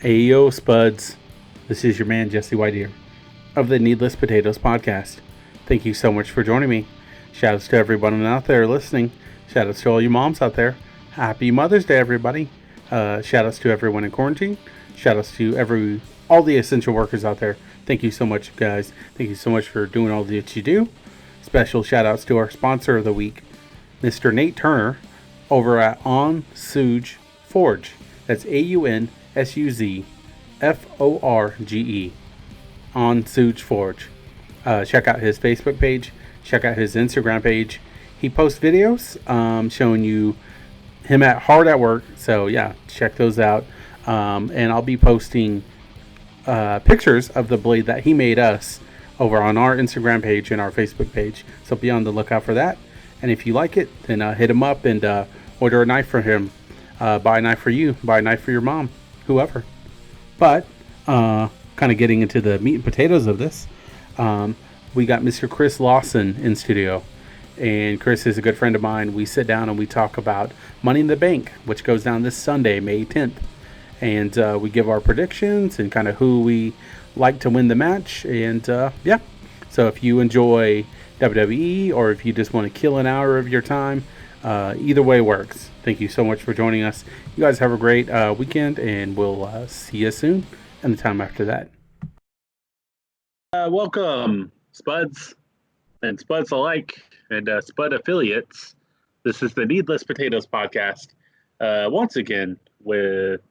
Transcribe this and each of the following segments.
Ayo Spuds, this is your man Jesse White here of the Needless Potatoes podcast. Thank you so much for joining me. Shoutouts to everyone out there listening. Shoutouts to all you moms out there. Happy Mother's Day, everybody. Shoutouts to everyone in quarantine. Shoutouts to all the essential workers out there. Thank you so much, guys. Thank you so much for doing all that you do. Special shoutouts to our sponsor of the week, Mr. Nate Turner, over at On Suge Forge. That's AUNSUZFORGE. On Suge Forge. Check out his Facebook page. Check out his Instagram page. He posts videos showing you him hard at work. So yeah, check those out. And I'll be posting pictures of the blade that he made us over on our Instagram page and our Facebook page. So be on the lookout for that. And if you like it, then hit him up and order a knife for him. Buy a knife for you. Buy a knife for your mom. Whoever. But kind of getting into the meat and potatoes of this, we got Mr. Chris Lawson in studio. And Chris is a good friend of mine. We sit down and we talk about Money in the Bank, which goes down this Sunday, May 10th. And we give our predictions and kind of who we like to win the match. And yeah, so if you enjoy WWE or if you just want to kill an hour of your time, either way works. Thank you so much for joining us. You guys have a great weekend, and we'll see you soon and the time after that. Welcome, Spuds and Spuds alike and Spud affiliates. This is the Needless Potatoes podcast. Once again with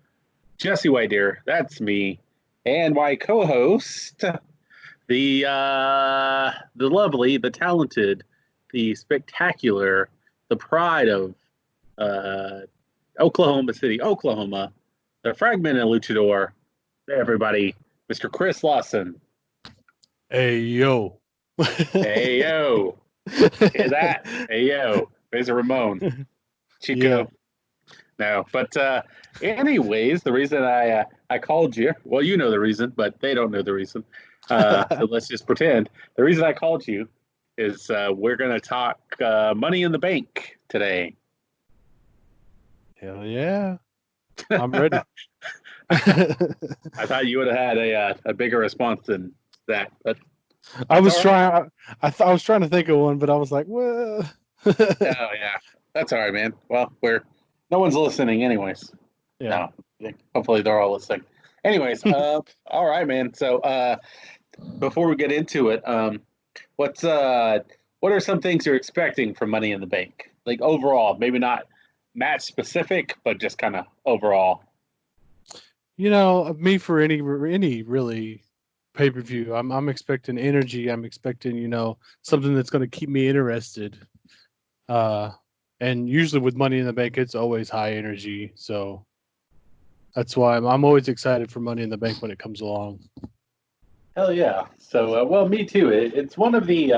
Jesse White here, that's me, and my co-host, the lovely, the talented, the spectacular, the pride of Oklahoma City, Oklahoma, the fragmented luchador, everybody, Mr. Chris Lawson. Hey yo. Hey yo. Hear that? Hey yo. There's a Ramon. Chico. Yeah. No, but anyways, the reason I called you, well, you know the reason, but they don't know the reason. So let's just pretend. The reason I called you is we're going to talk Money in the Bank today. Hell yeah. I'm ready. I thought you would have had a bigger response than that, but I was trying to think of one, but I was like, well. Oh yeah, that's all right, man. Well, no one's listening anyways. Yeah. No, hopefully they're all listening. Anyways, all right, man. So before we get into it, what are some things you're expecting from Money in the Bank? Like overall, maybe not match specific, but just kind of overall. You know, me for any really pay-per-view, I'm expecting energy. I'm expecting, something that's going to keep me interested. And usually with Money in the Bank, it's always high energy. So that's why I'm always excited for Money in the Bank when it comes along. Hell yeah! So well, me too. It's one of the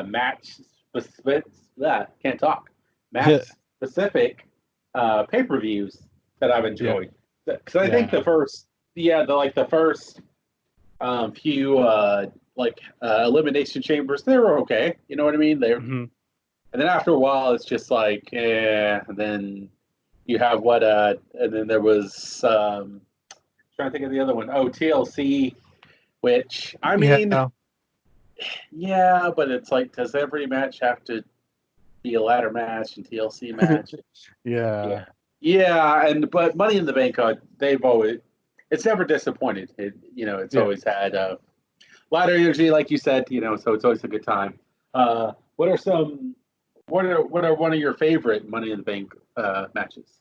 match specific. Can't talk. Match specific pay-per-views that I've enjoyed. Because I think the first few elimination chambers, they were okay. You know what I mean? And then after a while, it's just like, and then you have and then there was, trying to think of the other one. Oh, TLC, which, I mean, yeah, but it's like, does every match have to be a ladder match and TLC match? Yeah, but Money in the Bank, it's never disappointed. It's always had ladder energy, like you said. So it's always a good time. What are one of your favorite Money in the Bank matches?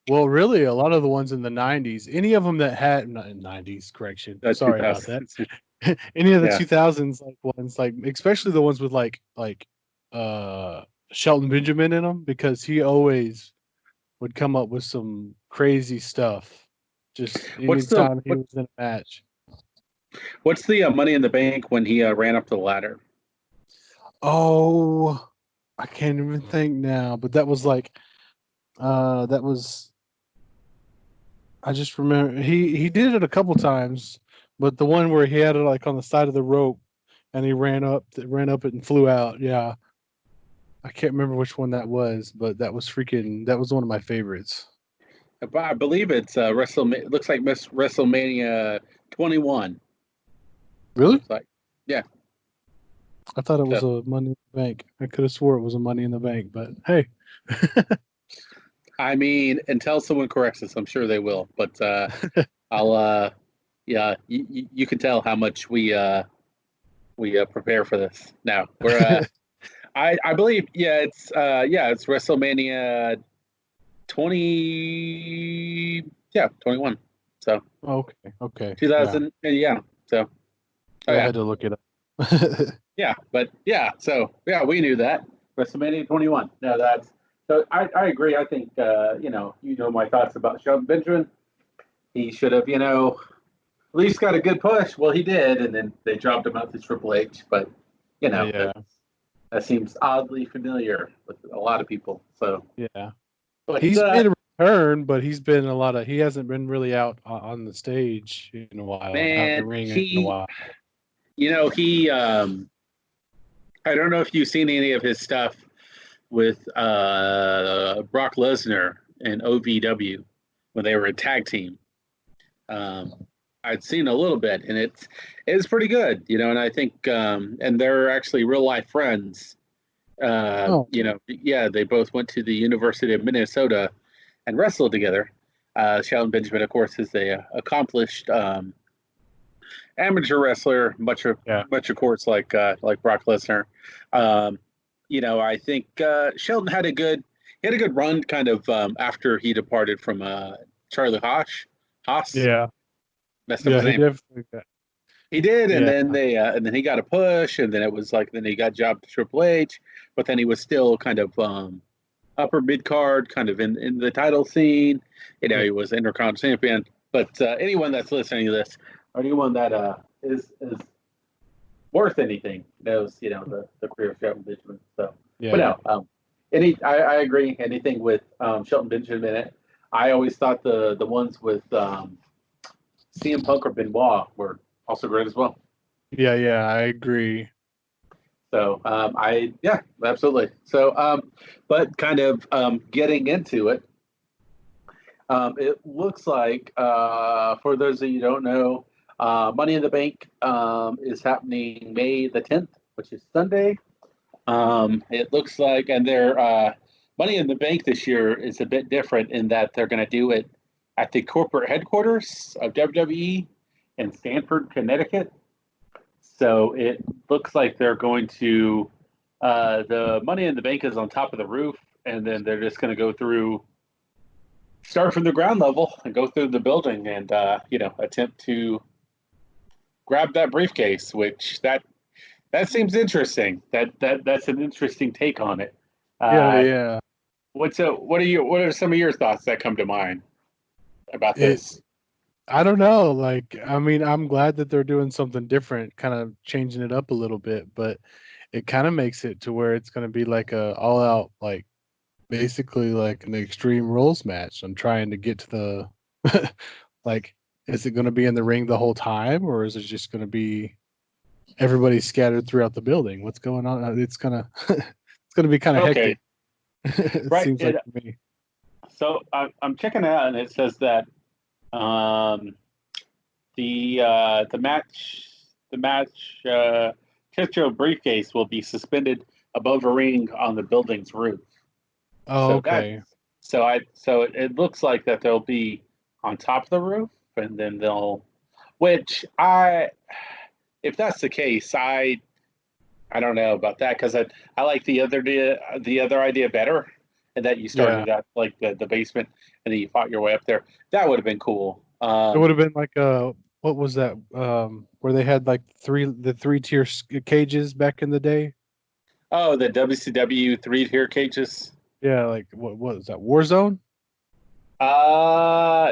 Well, really, a lot of the ones in the 90s. Any of them that had 90s, correction. Sorry about that. Any of the 2000s ones, especially the ones with Shelton Benjamin in them, because he always would come up with some crazy stuff. Just anytime he was in a match. What's the Money in the Bank when he ran up the ladder? Oh, I can't even think now, but that was I just remember he did it a couple times, but the one where he had it on the side of the rope and he ran up it and flew out. Yeah. I can't remember which one that was, but that was one of my favorites. I believe it's WrestleMania. Looks like WrestleMania 21. Really? Looks like, yeah. I thought it was a Money in the Bank. I could have swore it was a Money in the Bank, but hey. I mean, until someone corrects us, I'm sure they will. But I'll, yeah, you can tell how much we prepare for this. Now we're, I believe, it's WrestleMania 20, 21. So okay. 2000, yeah. So I had to look it up. Yeah, but so we knew that WrestleMania 21. No, that's so. I agree. I think my thoughts about Shelton Benjamin. He should have at least got a good push. Well, he did, and then they dropped him out to Triple H. But that seems oddly familiar with a lot of people. So yeah, but, he's made a return, but he hasn't been really out on the stage in a while, out in the ring in a while. He I don't know if you've seen any of his stuff with Brock Lesnar and OVW when they were a tag team. I'd seen a little bit, and it's pretty good, and I think and they're actually real life friends. They both went to the University of Minnesota and wrestled together. Shelton Benjamin, of course, is a accomplished amateur wrestler, much of course like Brock Lesnar. I think Shelton had a good run kind of after he departed from Charlie Haas. Yeah, messed up his name. He did, and then and then he got a push, and then it was like then he got jobbed to Triple H, but then he was still kind of upper mid card, kind of in the title scene. He was Intercontinental champion. But anyone that's listening to this, or anyone that is worth anything, knows the career of Shelton Benjamin. So, but no, I agree. Anything with Shelton Benjamin in it, I always thought the ones with CM Punk or Benoit were also great as well. Yeah, I agree. So absolutely. So, but kind of getting into it. It looks like, for those of you who don't know, Money in the Bank is happening May the 10th, which is Sunday. It looks like, and their Money in the Bank this year is a bit different in that they're going to do it at the corporate headquarters of WWE in Stamford, Connecticut. So it looks like they're going to, the Money in the Bank is on top of the roof, and then they're just going to start from the ground level and go through the building and attempt to grab that briefcase, which that seems interesting. That's an interesting take on it. Yeah. What are some of your thoughts that come to mind about this? I don't know. Like, I mean, I'm glad that they're doing something different, kind of changing it up a little bit, but it kind of makes it to where it's going to be like a all out, like basically like an Extreme Rules match. I'm trying to get to the like, is it going to be in the ring the whole time, or is it just going to be everybody scattered throughout the building? What's going on? It's gonna be kind of hectic. It right. Seems like to me. So I'm checking out, and it says that the match picture briefcase will be suspended above a ring on the building's roof. Oh, okay. So it looks like that they'll be on top of the roof, and then if that's the case, I don't know about that, because I like the other idea better, and that you started at like the basement and then you fought your way up there. That would have been cool. It would have been like what was that? Where they had like the 3-tier cages back in the day. Oh, the WCW 3-tier cages. Yeah, like what was that? Warzone?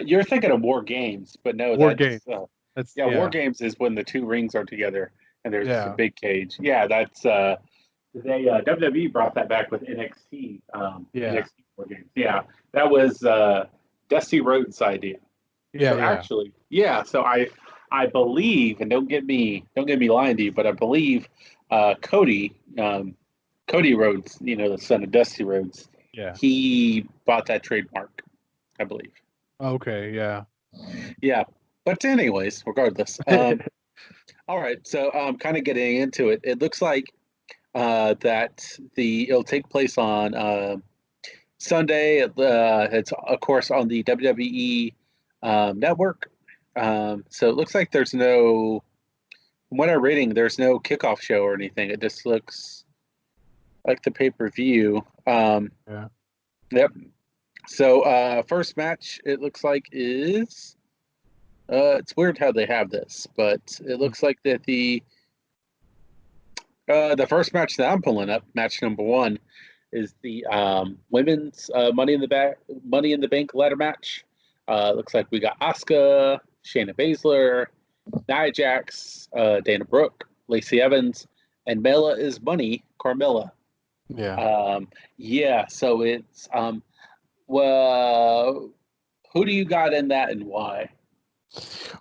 You're thinking of War Games, but no, War Games. War Games is when the two rings are together and there's a big cage. Yeah, that's WWE brought that back with NXT. NXT War Games. Yeah, that was Dusty Rhodes' idea. Yeah, so actually, So I believe, and don't get me lying to you, but I believe Cody Cody Rhodes, the son of Dusty Rhodes, Yeah. he bought that trademark, I believe. Okay. Yeah. Yeah. But anyways, regardless. All right. So kind of getting into it. It looks like that it'll take place on Sunday. It's of course on the WWE network. So it looks like there's no, from what I'm reading, there's no kickoff show or anything. It just looks like the pay-per-view. Yeah. Yep. So first match it looks like is it's weird how they have this, but it looks like that the first match that I'm pulling up, match number 1, is the women's Money in the Bank ladder match. Looks like we got Asuka, Shayna Baszler, Nia Jax, Dana Brooke, Lacey Evans, and Mela is Money, Carmella. Yeah. Yeah, so it's well, who do you got in that and why?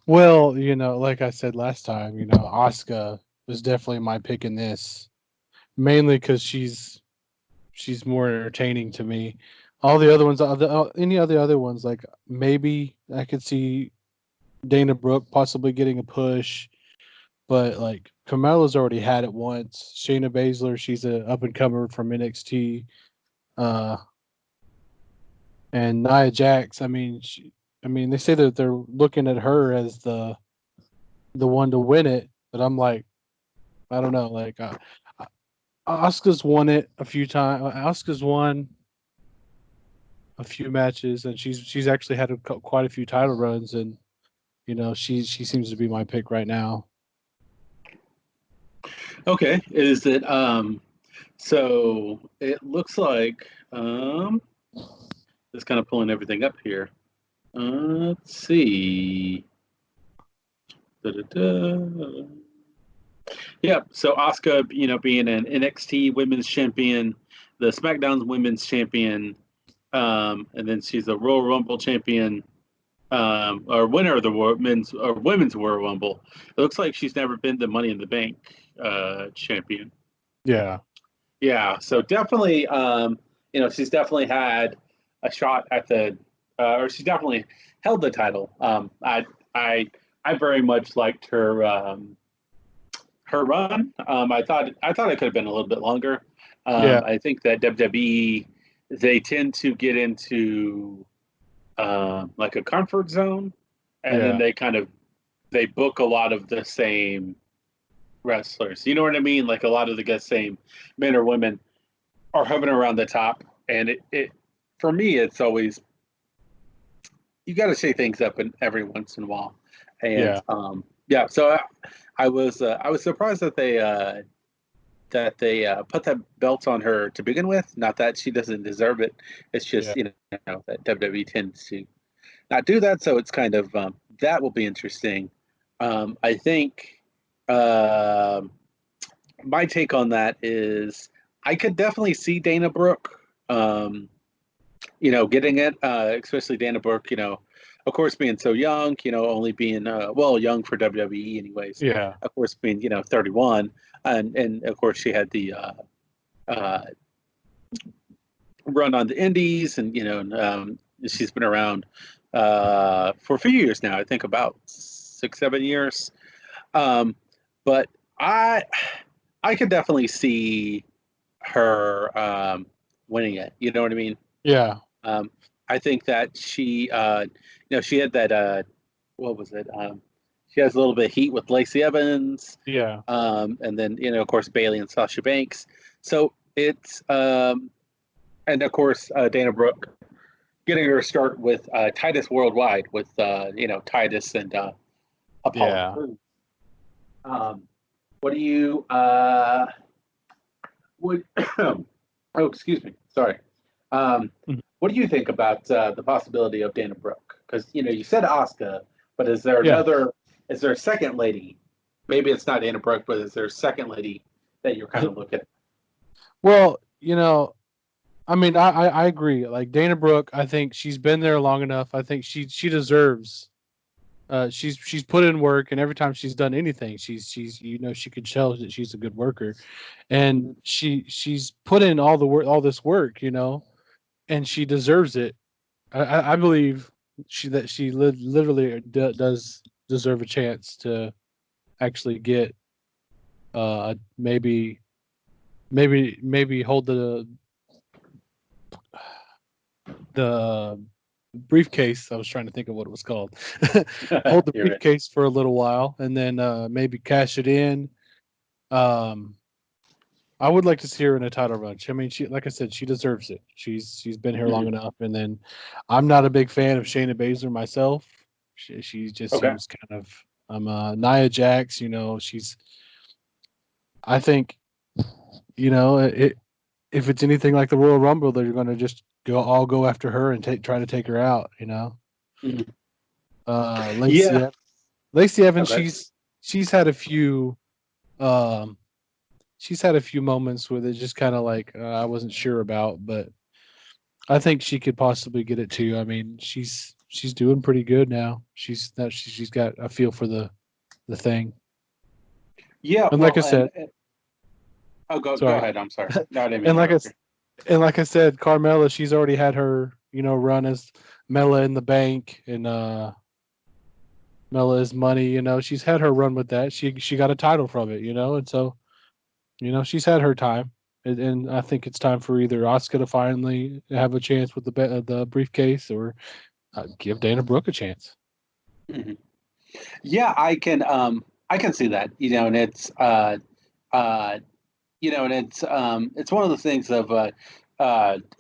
Well, like I said last time, Asuka was definitely my pick in this, mainly because she's more entertaining to me. All the other ones, any of the other ones, like maybe I could see Dana Brooke possibly getting a push, but like Carmella's already had it once. Shayna Baszler, she's a up and comer from NXT, uh, and Nia Jax. I mean, they say that they're looking at her as the one to win it, but I'm like, I don't know, like Asuka's won it a few times. Asuka's won a few matches, and she's actually had quite a few title runs, and she seems to be my pick right now. Okay, is it so it looks like just kind of pulling everything up here. Let's see. Da-da-da. Yeah, so Asuka, being an NXT Women's Champion, the SmackDown Women's Champion, and then she's a Royal Rumble Champion, or winner of the men's or women's Royal Rumble. It looks like she's never been the Money in the Bank champion. Yeah. Yeah, so definitely, she's definitely had a shot at or she's definitely held the title. I very much liked her run. I thought it could have been a little bit longer. Yeah. I think that WWE, they tend to get into like a comfort zone, and then Yeah. they book a lot of the same wrestlers. You know what I mean? Like a lot of the same men or women are hovering around the top, and it for me it's always, you got to shake things up every once in a while, and Yeah. yeah. So I was surprised that they put that belt on her to begin with. Not that she doesn't deserve it. It's just Yeah. that WWE tends to not do that. So it's kind of that will be interesting. I think my take on that is I could definitely see Dana Brooke, getting it, especially Dana Brooke, of course, being so young, only being, young for WWE anyways, Yeah. of course, being, 31. And of course, she had the uh, run on the indies, and, she's been around for a few years now, I think about 6, 7 years. But I, I could definitely see her winning it. You know what I mean? Yeah. Um, I think that she had that. What was it? She has a little bit of heat with Lacey Evans, Yeah. and then of course Bailey and Sasha Banks. So it's and of course Dana Brooke getting her start with Titus Worldwide with Titus and Apollo Yeah. Crews. What do you would? Oh, excuse me. Sorry. Mhm. What do you think about the possibility of Dana Brooke? Because you said Asuka, but is there Yeah. another? Is there a second lady? Maybe it's not Dana Brooke, but is there a second lady that you're kind of looking at? Well, I mean, I agree. Like Dana Brooke, I think she's been there long enough. I think she deserves she's put in work, and every time she's done anything, she's she could tell that she's a good worker, and she's put in all the work, all this work, and she deserves it. I believe she literally does deserve a chance to actually get maybe hold the briefcase. I was trying to think of what it was called. Hold the You're right. briefcase for a little while, and then maybe cash it in. Um, I would like to see her in a title run. I mean, she, like I said, she deserves it. She's been here long Mhm. enough. And then, I'm not a big fan of Shayna Baszler myself. She just Okay. seems kind of Nia Jax. She's. I think if it's anything like the Royal Rumble, they're going to just go after her and try to take her out. Mhm. Lacey Yeah. Lacey Evans. Okay. She's had a few um she's had a few moments where it's just kind of like I wasn't sure about, but I think she could possibly get it too. I mean, she's doing pretty good now. She's got a feel for the thing. Yeah. And like I Well, said, oh, go sorry. ahead. I'm sorry. No, I didn't mean and to like I interrupt s- you. and like I said, Carmella, she's already had her run as Mella in the Bank and Mella is Money. She's had her run with that. She got a title from it. And so she's had her time. And I think it's time for either Asuka to finally have a chance with the briefcase, or give Dana Brooke a chance. Mhm. Yeah, I can see that. And uh, it's one of the things of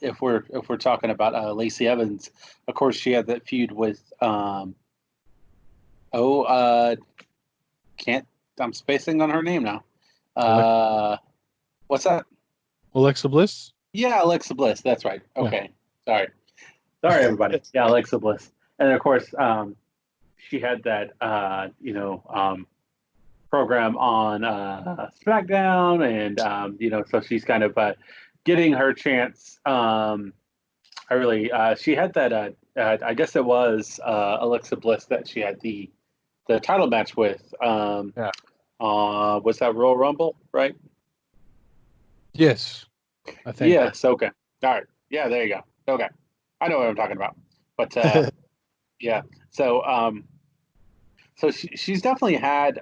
if we're talking about Lacey Evans, of course she had that feud with oh can't I'm spacing on her name now. Alexa, Uh, what's that? Alexa Bliss. Yeah, Alexa Bliss. That's right. Yeah. Okay, sorry everybody. Yeah, Alexa Bliss, and of course she had that program on SmackDown, and so she's kind of getting her chance. I really, she had that. I guess it was Alexa Bliss that she had the title match with. Yeah. Was that Royal Rumble, right? Yes, I think. Yes. Okay. All right. Yeah. There you go. Okay. I know what I'm talking about. But yeah. So she's definitely had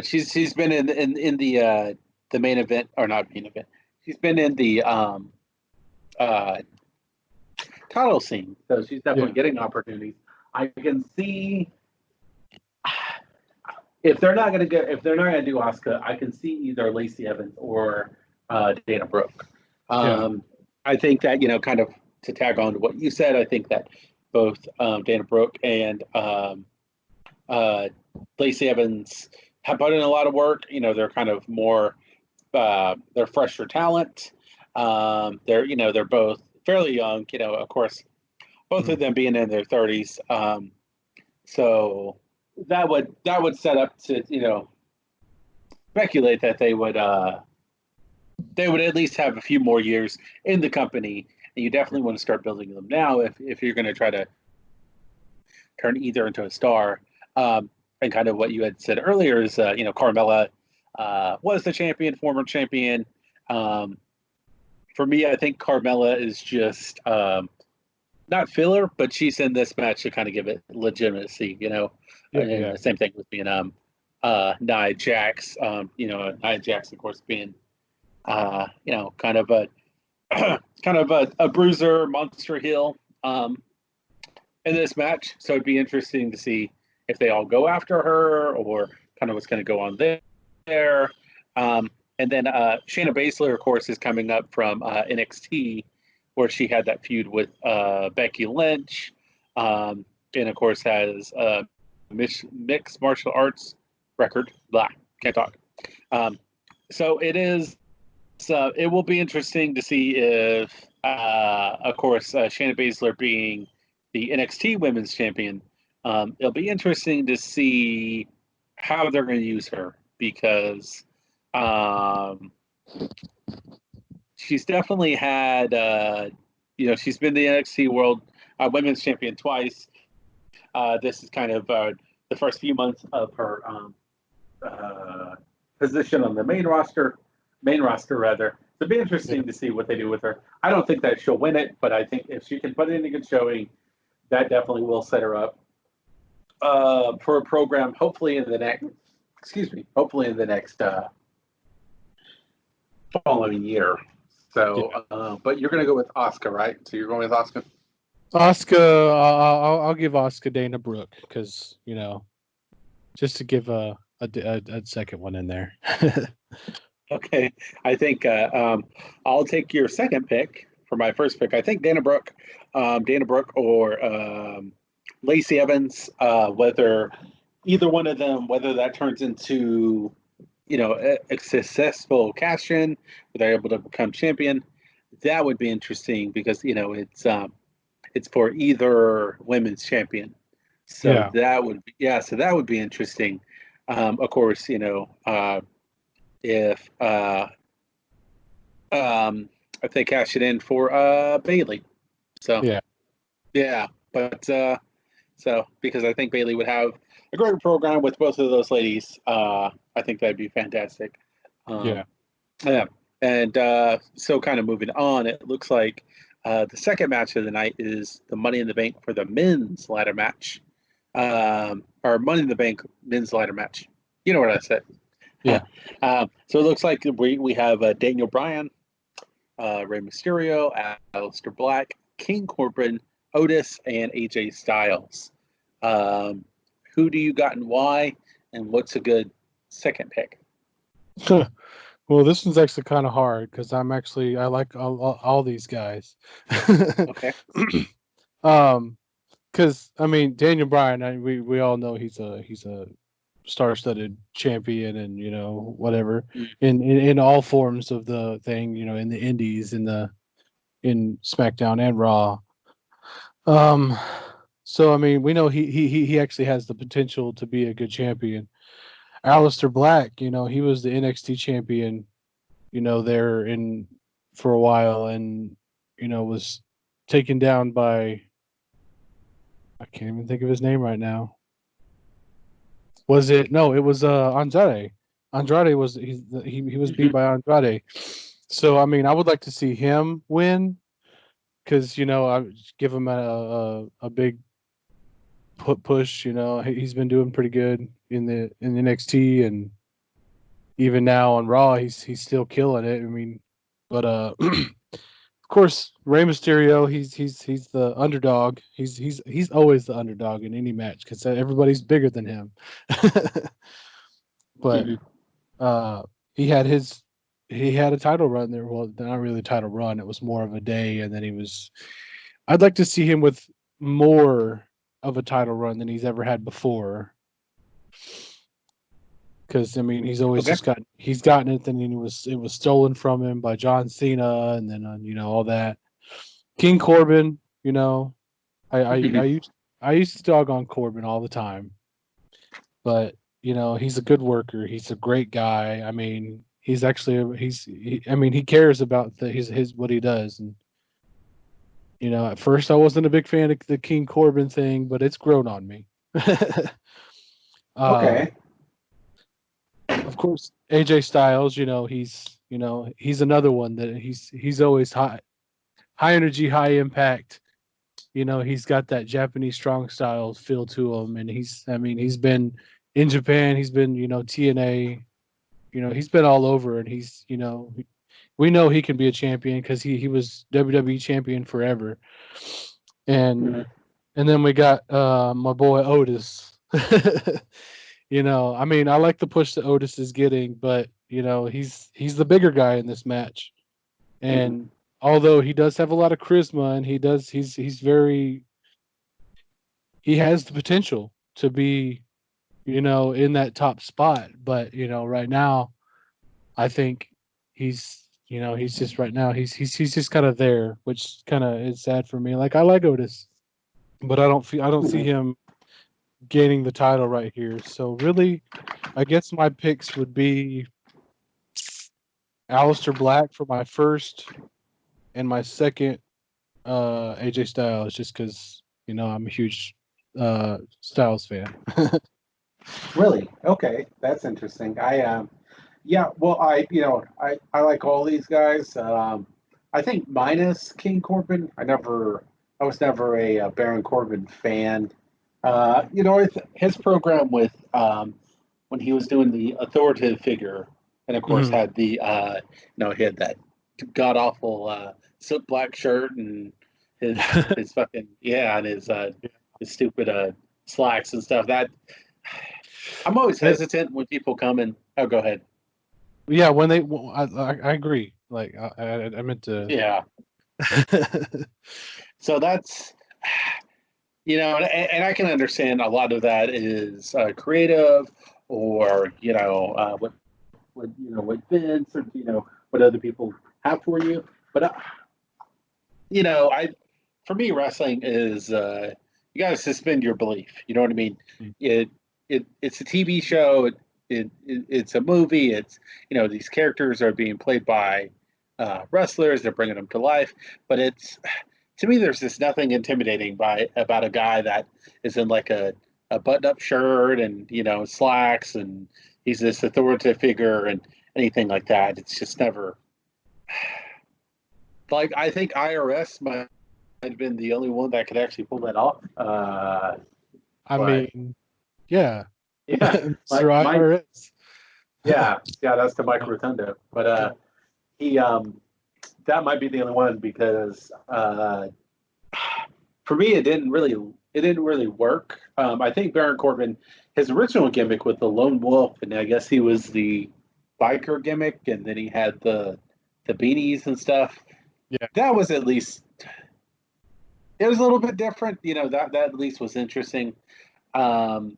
she's been in the main event, or not main event. She's been in the uh title scene, so she's definitely Yeah. getting opportunities. I can see if they're not gonna do Asuka, I can see either Lacey Evans or Dana Brooke. Yeah. I think that kind of to tag on to what you said, I think that both Dana Brooke and uh, Lacey Evans have put in a lot of work. They're kind of more they're fresher talent. They're both fairly young. Of course, both of Mhm. them being in their 30s. So that would set up to speculate that they would at least have a few more years in the company, and you definitely want to start building them now if you're going to try to turn either into a star. And kind of what you had said earlier is Carmella was the champion, former champion. Um, for me, I think Carmella is just not filler, but she's in this match to kind of give it legitimacy, Yeah. And Yeah. the same thing with being Nia Jax. Nia Jax, of course, being kind of a kind of a bruiser, monster heel in this match. So it'd be interesting to see if they all go after her or kind of what's going to go on there. And then Shayna Baszler, of course, is coming up from NXT, where she had that feud with Becky Lynch, and of course has a mixed martial arts record. Blah, can't talk. Um, so it is. It will be interesting to see if, of course, Shayna Baszler being the NXT Women's Champion, it'll be interesting to see how they're going to use her because um, she's definitely had, she's been the NXT World women's champion twice. This is kind of the first few months of her position on the main roster rather. So it'd be interesting to see what they do with her. I don't think that she'll win it, but I think if she can put in a good showing, that definitely will set her up for a program. Hopefully in the next following year. So, but you're going to go with Asuka, right? So you're going with Asuka. Asuka, I'll give Asuka Dana Brooke because just to give a second one in there. Okay, I think I'll take your second pick for my first pick. I think Dana Brooke or Lacey Evans, whether either one of them, whether that turns into a successful cash-in, where they're able to become champion, that would be interesting because it's for either women's champion. So that would be interesting. Of course, if they cash it in for Bayley. So but so because I think Bayley would have a great program with both of those ladies. I think that'd be fantastic. And so kind of moving on, it looks like the second match of the night is the Money in the Bank for the men's ladder match. Or Money in the Bank men's ladder match. You know what I said. Yeah. So it looks like we have Daniel Bryan, Rey Mysterio, Aleister Black, King Corbin, Otis, and AJ Styles. Who do you got and why? And what's a good second pick? Well, this one's actually kind of hard because I like all these guys. Okay. Because Daniel Bryan, we all know he's a star-studded champion, and whatever in all forms of the thing, in the Indies, in SmackDown and Raw. So we know he actually has the potential to be a good champion. Aleister Black, he was the NXT champion, there for a while, and was taken down by, I can't even think of his name right now. It was Andrade. Andrade was he was beat by Andrade. So I would like to see him win because I give him a big push. He's been doing pretty good in the NXT, and even now on Raw, he's still killing it. But of course, Rey Mysterio, he's the underdog. He's always the underdog in any match because everybody's bigger than him. But he had a title run there. Well, not really a title run. It was more of a day, and then I'd like to see him with more of a title run than he's ever had before. Because he's always he's gotten it, then it was stolen from him by John Cena, and then all that. King Corbin, I used to dog on Corbin all the time, but he's a good worker. He's a great guy. He's actually he cares about his what he does, and at first I wasn't a big fan of the King Corbin thing, but it's grown on me. Okay. Of course, AJ Styles, he's another one that he's always high energy, high impact. He's got that Japanese strong style feel to him, and he's been in Japan, he's been TNA, he's been all over, and he's we know he can be a champion because he was WWE champion forever, and then we got my boy Otis. I like the push that Otis is getting, but he's the bigger guy in this match, and although he does have a lot of charisma, and he has the potential to be in that top spot, but right now I think he's just right now he's just kind of there, which kind of is sad for me. Like, I like Otis, but I don't see him gaining the title right here. So really, I guess my picks would be Aleister Black for my first, and my second AJ Styles, just because I'm a huge Styles fan. Really? Okay, that's interesting. Yeah. Well, I like all these guys. I think minus King Corbin. I was never a, Baron Corbin fan. His program with when he was doing the authoritative figure, and of course Mhm. had the he had that god awful silk black shirt and his fucking and his stupid slacks and stuff. That I'm always It- hesitant when people come and go ahead. yeah, when they, I agree. Like I meant to. Yeah. So that's and I can understand a lot of that is creative, or what Vince or what other people have for you. But I for me wrestling is you got to suspend your belief. You know what I mean? It it's a TV show. It's a movie. It's these characters are being played by wrestlers. They're bringing them to life, but it's to me there's just nothing intimidating about a guy that is in like a button up shirt and slacks, and he's this authoritative figure and anything like that. It's just never like I think IRS might have been the only one that could actually pull that off. I But mean, yeah, yeah, Mr. my IRS. yeah, that's the Mike Rotundo. But he that might be the only one because for me it didn't really work. I think Baron Corbin, his original gimmick with the lone wolf, and I guess he was the biker gimmick, and then he had the beanies and stuff. Yeah, That was at least it was a little bit different. That at least was interesting. Um,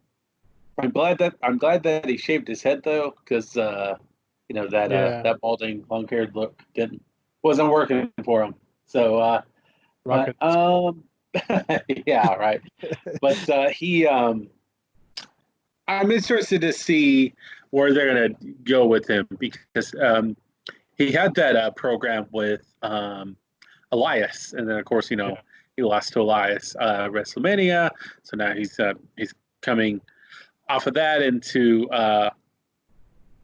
I'm glad that he shaved his head though, because that yeah, that balding long haired look wasn't working for him. So, but Rocket. yeah, right. But I'm interested to see where they're gonna go with him because he had that program with Elias, and then of course Yeah, he lost to Elias WrestleMania, so now he's coming off of that into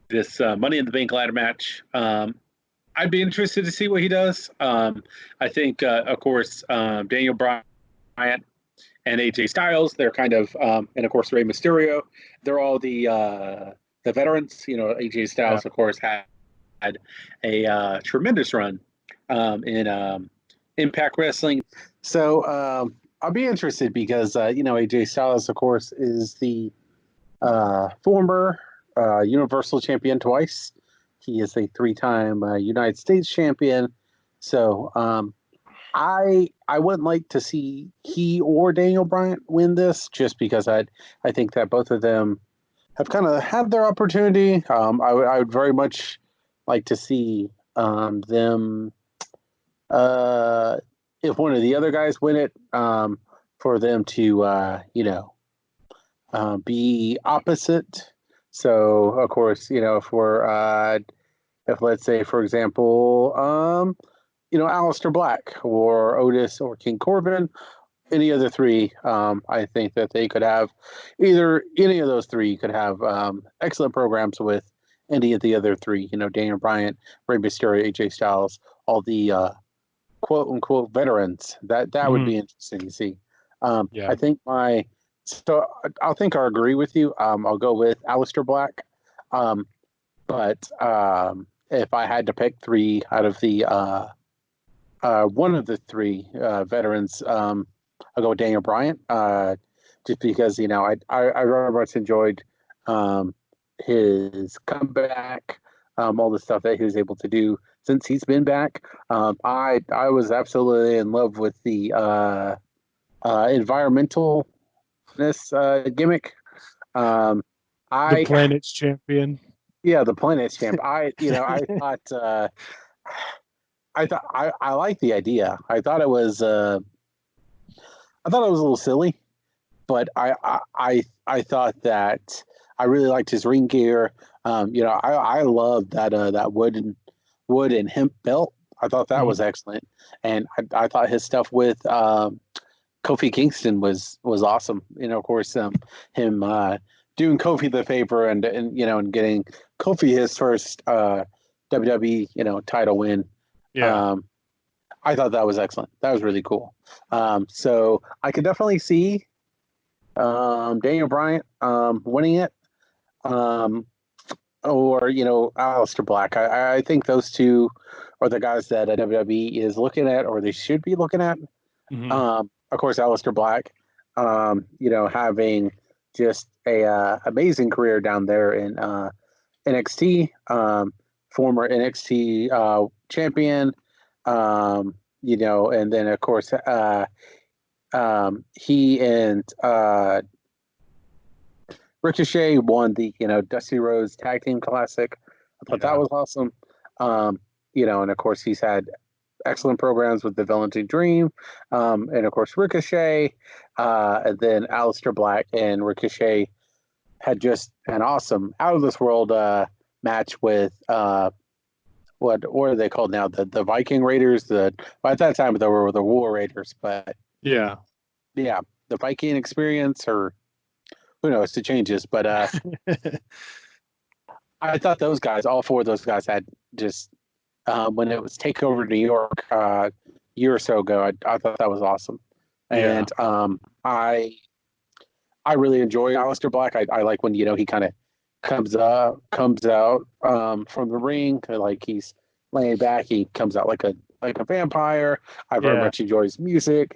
this Money in the Bank ladder match. I'd be interested to see what he does. I think, of course, Daniel Bryan and AJ Styles, they're kind of, and of course Rey Mysterio, they're all the veterans. AJ yeah. Styles, of course, had a tremendous run in Impact Wrestling. So I'll be interested because AJ Styles, of course, is the former Universal Champion twice. He is a three-time United States champion. So I wouldn't like to see he or Daniel Bryan win this, just because I think that both of them have kind of had their opportunity. I would very much like to see them if one of the other guys win it, for them to be opposite. So of course, if let's say, for example, Aleister Black or Otis or King Corbin, any of the three, I think that they could have any of those three could have excellent programs with any of the other three. Daniel Bryan, Rey Mysterio, AJ Styles, all the quote unquote veterans. That would Mhm. be interesting to see. Yeah. I think I'll think I agree with you. I'll go with Aleister Black. But if I had to pick three out of the one of the three veterans, I'll go with Daniel Bryan. Just because I very much enjoyed his comeback, all the stuff that he was able to do since he's been back. I was absolutely in love with the environmentalness gimmick. Um, The I planet's champion. Yeah, the Planet Champ. I like the idea. I thought it was a little silly, but I thought that I really liked his ring gear. I love that that wood and hemp belt. I thought that was excellent, and I thought his stuff with Kofi Kingston was awesome. Of course, him doing Kofi the favor and and getting Kofi his first WWE title win. Yeah. I thought that was excellent. That was really cool. So I could definitely see Daniel Bryan winning it, or Aleister Black. I think those two are the guys that WWE is looking at, or they should be looking at. Of course, Aleister Black, having just a amazing career down there in NXT, former NXT champion, and then of course he and Ricochet won the Dusty Rhodes Tag Team Classic. I thought that was awesome. And of course he's had excellent programs with the Velveteen Dream, and of course Ricochet, and then Aleister Black and Ricochet had just an awesome out of this world match with what are they called now? The Viking Raiders. At that time they were the War Raiders, but yeah, the Viking Experience, or who knows, it changes. But I thought those guys, all four of those guys, had just when it was Takeover New York a year or so ago, I thought that was awesome. And I really enjoy Aleister Black. I like when he kind of comes out from the ring, like he's laying back. He comes out like a vampire. I very much enjoy his music.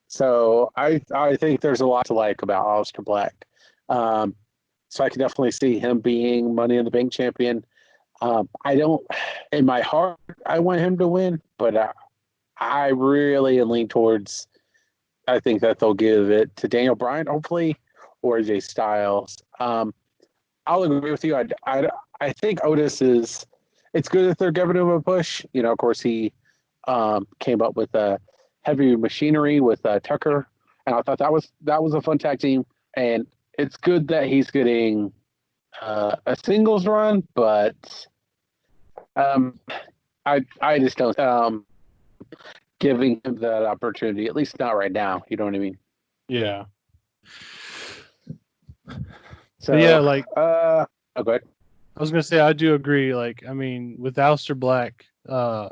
So I think there's a lot to like about Aleister Black. So I can definitely see him being Money in the Bank champion. I don't, in my heart, I want him to win, but I really lean towards, I think that they'll give it to Daniel Bryan, hopefully, or AJ Styles. I'll agree with you. I think Otis it's good that they're giving him a push. Of course, he came up with Heavy Machinery with Tucker, and I thought that was a fun tag team. And it's good that he's getting a singles run, but I just don't giving him that opportunity, at least not right now. You know what I mean? Yeah. So go ahead. I was gonna say I do agree. Like, I mean, with Aleister Black,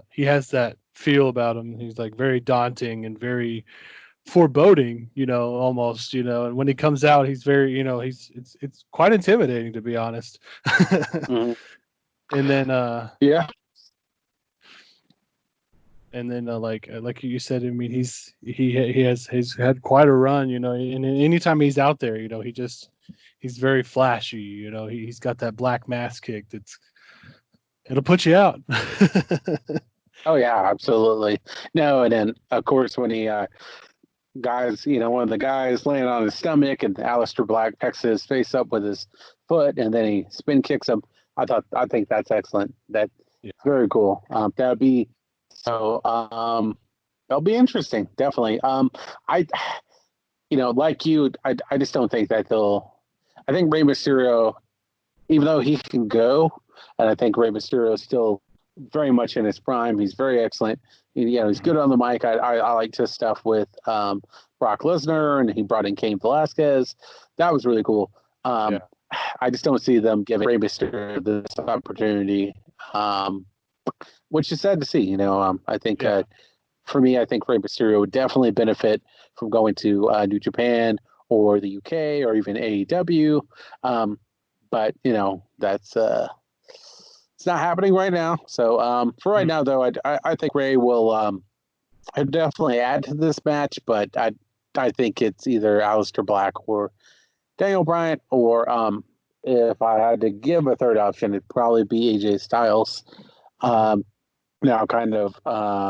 he has that feel about him. He's like very daunting and very foreboding, almost, and when he comes out, he's very, it's quite intimidating, to be honest. Mm-hmm. And then like you said, I mean, he's had quite a run, and anytime he's out there, he's very flashy, he's got that black mass kick it'll put you out. Oh yeah, absolutely. No, and then of course when he one of the guys laying on his stomach, and Aleister Black pecks his face up with his foot, and then he spin kicks him. I think that's excellent. That's very cool. That would be so. That'll be interesting, definitely. Like you, I just don't think that I think Rey Mysterio, even though he can go, and I think Rey Mysterio is still very much in his prime. He's very excellent. He's good on the mic. I liked his stuff with Brock Lesnar, and he brought in Cain Velasquez. That was really cool. I just don't see them giving Rey Mysterio this opportunity, which is sad to see. I think for me, I think Rey Mysterio would definitely benefit from going to New Japan or the UK or even AEW. But that's it's not happening right now. So for right now, though, I think Rey will definitely add to this match. But I think it's either Aleister Black or Daniel Bryan, or if I had to give a third option, it'd probably be AJ Styles. Now, kind of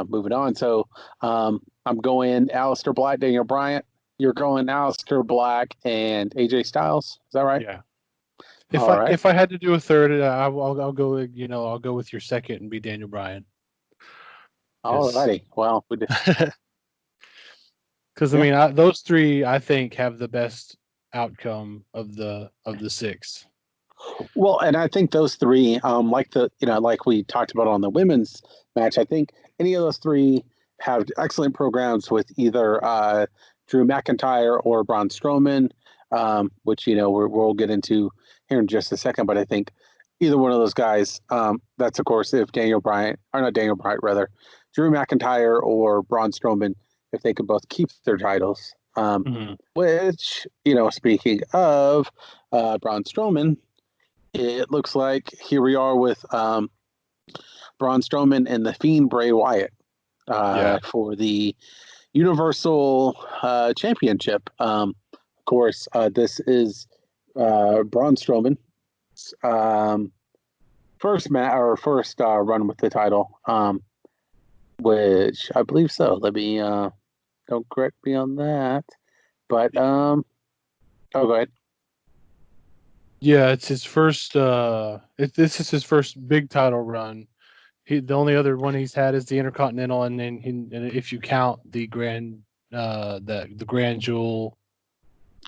moving on. So I'm going Aleister Black, Daniel Bryan. You're going Aleister Black and AJ Styles. Is that right? Yeah. If I had to do a third, I'll go. I'll go with your second and be Daniel Bryan. Alrighty. Well, because I mean, those three I think have the best outcome of the six. Well, and I think those three, like we talked about on the women's match, I think any of those three have excellent programs with either Drew McIntyre or Braun Strowman, which we'll get into here in just a second. But I think either one of those guys, that's of course if Drew McIntyre or Braun Strowman, if they could both keep their titles. Which, speaking of Braun Strowman, it looks like here we are with Braun Strowman and the Fiend Bray Wyatt for the Universal Championship. Of course, this is Braun Strowman's first run with the title, which I believe so. Let me don't correct me on that, but go ahead. Yeah, it's his first. This is his first big title run. The only other one he's had is the Intercontinental, and then and if you count the Grand Grand Jewel.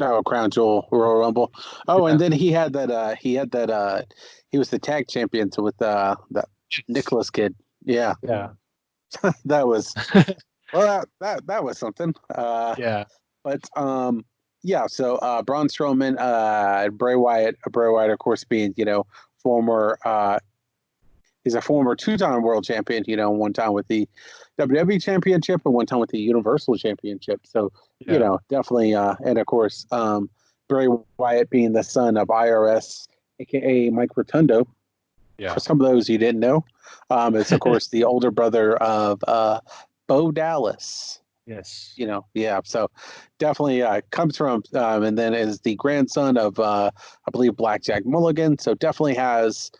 Oh, Crown Jewel Royal Rumble. Oh, yeah. And then he had that. He was the tag champions with that Nicholas kid. Yeah. Yeah. That was that was something. Yeah. But yeah. So Braun Strowman, Bray Wyatt, of course, being former. He's a former two-time world champion. One time with the WWE Championship and one time with the Universal Championship. So definitely. And of course, Bray Wyatt being the son of IRS, aka Mike Rotundo. Yeah. For some of those you didn't know, it's of course the older brother of Bo Dallas. Yes. Yeah. So definitely comes from, and then is the grandson of I believe Blackjack Mulligan. So definitely has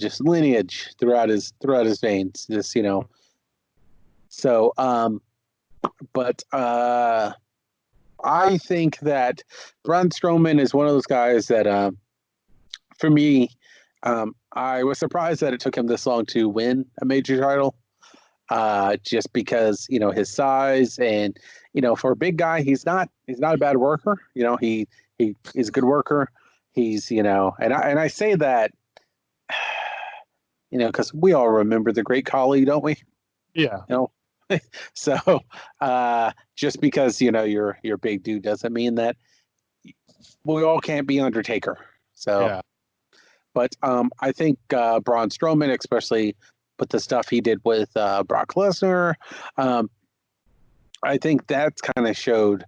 just lineage throughout his veins. This So, but I think that Braun Strowman is one of those guys that, for me, I was surprised that it took him this long to win a major title. Just because his size and for a big guy, he's not a bad worker. He's a good worker. He's and I say that because we all remember the Great Khali, don't we? Yeah. So just because you're a big dude doesn't mean that we all can't be Undertaker. So yeah. But I think Braun Strowman, especially with the stuff he did with Brock Lesnar, I think that's kind of showed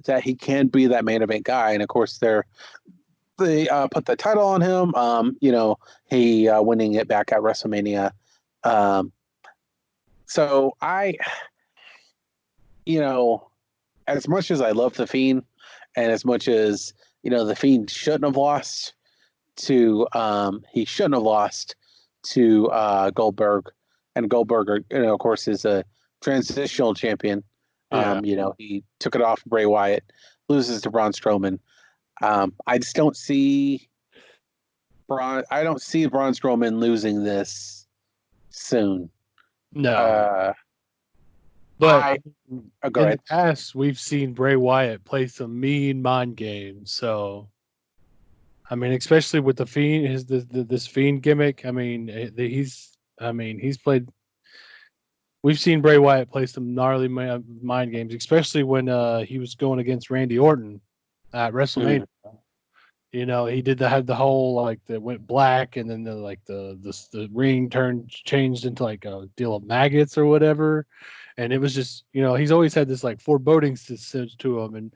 that he can be that main event guy. And of course, they put the title on him. He winning it back at WrestleMania. So I, as much as I love the Fiend, and as much as the Fiend shouldn't have lost to Goldberg, and Goldberg, of course, is a transitional champion. Yeah. He took it off Bray Wyatt, loses to Braun Strowman. I just don't see Braun Strowman losing this soon. No. But go in ahead. the past, we've seen Bray Wyatt play some mean mind games. So, I mean, especially with the Fiend, this Fiend gimmick. I mean, he's played. We've seen Bray Wyatt play some gnarly mind games, especially when he was going against Randy Orton at WrestleMania. Mm-hmm. He had the whole that went black, and then the ring changed into like a deal of maggots or whatever, and it was just he's always had this forebodings to him, and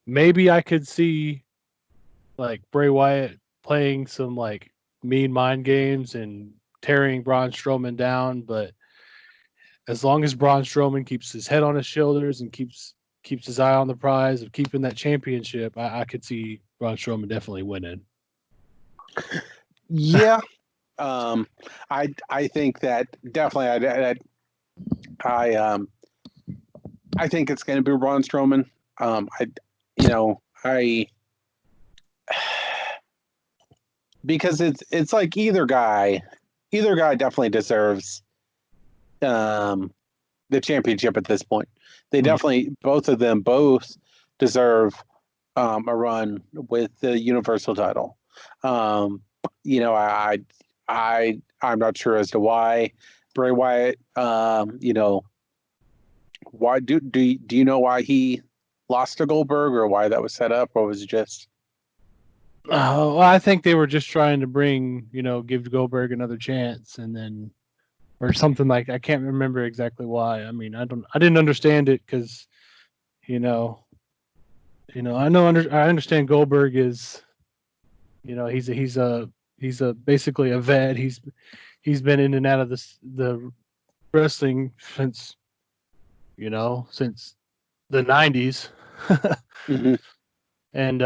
maybe I could see Bray Wyatt playing some mean mind games and tearing Braun Strowman down, but as long as Braun Strowman keeps his head on his shoulders and keeps his eye on the prize of keeping that championship, I could see Braun Strowman definitely winning. Yeah. I think that definitely I think it's going to be Braun Strowman. Because it's like either guy definitely deserves the championship at this point. They definitely both deserve a run with the Universal title. I'm not sure as to why Bray Wyatt, why do you know why he lost to Goldberg or why that was set up, or was it just? Well, I think they were just trying to give Goldberg another chance, and then, or something like, I can't remember exactly why. I mean, I didn't understand it because, I understand Goldberg is, he's a basically a vet. He's been in and out of the wrestling since the 90s. Mm-hmm. And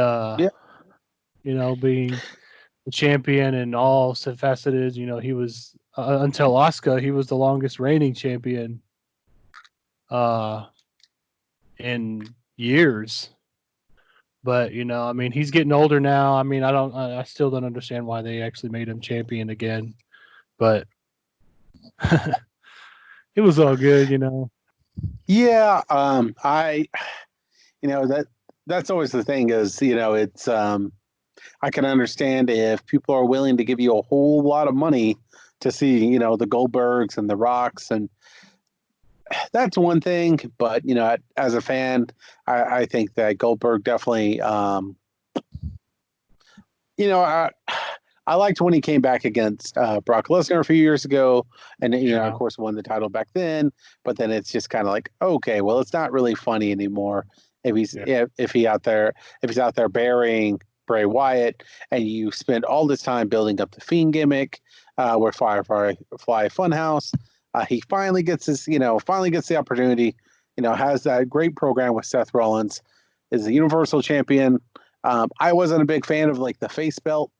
Yeah. being the champion and all faceted, he was until Asuka, he was the longest reigning champion in years. But I mean, he's getting older now. I mean, I still don't understand why they actually made him champion again, but it was all good. Yeah, that's always the thing is, it's I can understand if people are willing to give you a whole lot of money to see, the Goldbergs and the Rocks, and that's one thing. But as a fan, I think that Goldberg definitely, I liked when he came back against Brock Lesnar a few years ago, and of course won the title back then. But then it's just kind of like, okay, well, it's not really funny anymore if he's out there burying Bray Wyatt, and you spend all this time building up the Fiend gimmick with Firefly Funhouse. He finally gets the opportunity. Has that great program with Seth Rollins, is the Universal Champion. I wasn't a big fan of like the face belt.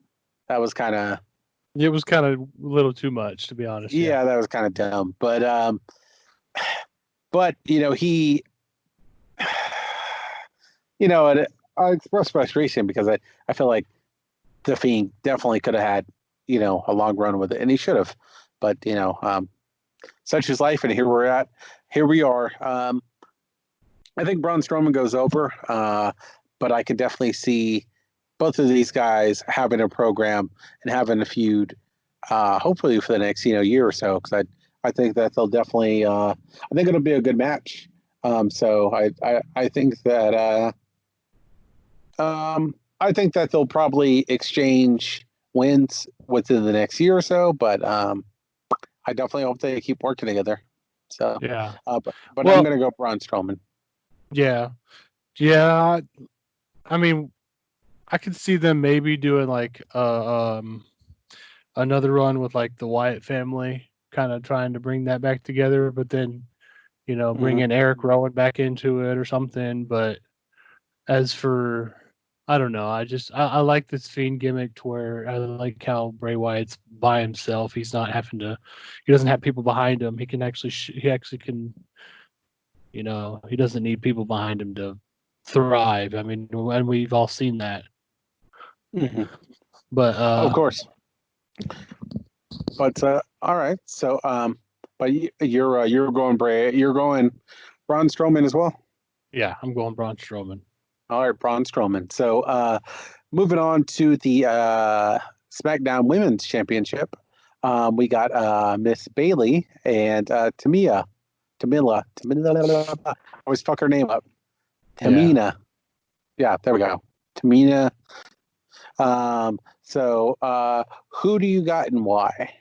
That was kind of. It was kind of a little too much, to be honest. Yeah, that was kind of dumb. But he, I express frustration because I feel like the Fiend definitely could have had a long run with it, and he should have. But such is life, and here we are. I think Braun Strowman goes over, but I could definitely see both of these guys having a program and having a feud, hopefully for the next year or so. Because I think that they'll definitely, I think it'll be a good match. So I think that I think that they'll probably exchange wins within the next year or so. But I definitely hope they keep working together. So yeah, but I'm gonna go Braun Strowman. Yeah. I mean, I could see them maybe doing like another run with like the Wyatt family, kind of trying to bring that back together, but then bringing Eric Rowan back into it or something. But as for, I don't know, I like this Fiend gimmick to where I like how Bray Wyatt's by himself. He's not having to. He doesn't have people behind him. He can actually. He actually can. He doesn't need people behind him to thrive. I mean, and we've all seen that. Mm-hmm. But of course. But all right. So but you're going Braun Strowman as well. Yeah, I'm going Braun Strowman. All right, Braun Strowman. So moving on to the SmackDown Women's Championship, we got Miss Bayley and Tamila. I always fuck her name up. Tamina. Yeah, there we go. Tamina. So who do you got and why?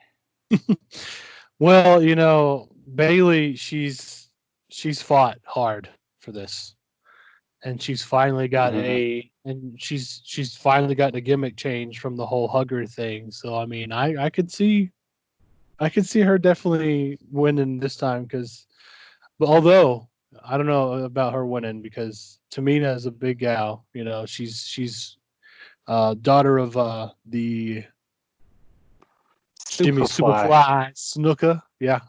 Well, Bayley, she's fought hard for this, and she's finally got she's finally gotten a gimmick change from the whole hugger thing. So I mean, I could see her definitely winning this time but although I don't know about her winning because Tamina is a big gal. She's daughter of the Jimmy Superfly Snuka. Yeah.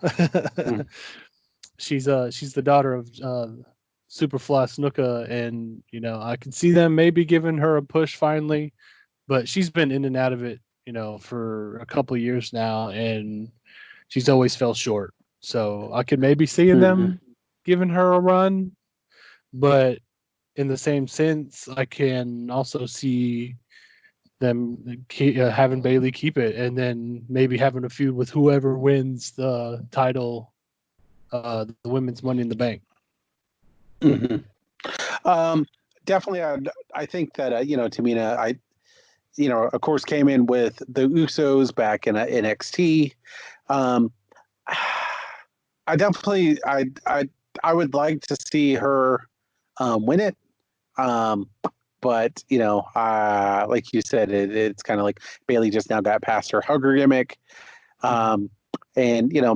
She's the daughter of Superfly Snuka, and I can see them maybe giving her a push finally, but she's been in and out of it, for a couple of years now, and she's always fell short. So I could maybe see them giving her a run, but in the same sense, I can also see them having Bailey keep it, and then maybe having a feud with whoever wins the title, the women's Money in the Bank. Mm-hmm. Definitely, I think that Tamina, of course, came in with the Usos back in NXT. I definitely, I would like to see her win it. But like you said, it's kind of like Bailey just now got past her hugger gimmick. And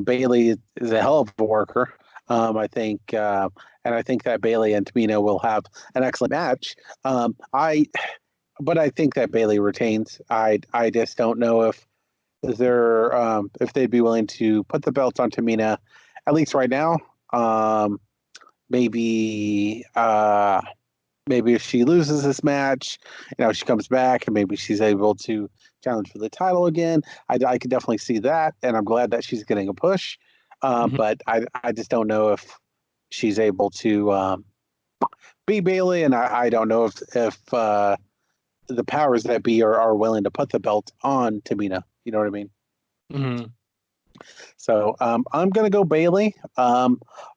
Bailey is a hell of a worker. I think, and I think that Bailey and Tamina will have an excellent match. But I think that Bailey retains. I just don't know if they'd be willing to put the belt on Tamina, at least right now. Maybe if she loses this match, she comes back and maybe she's able to challenge for the title again. I could definitely see that, and I'm glad that she's getting a push. But I just don't know if she's able to beat Bailey, and I don't know if the powers that be are willing to put the belt on Tamina. You know what I mean? Mm-hmm. So I'm going to go Bailey.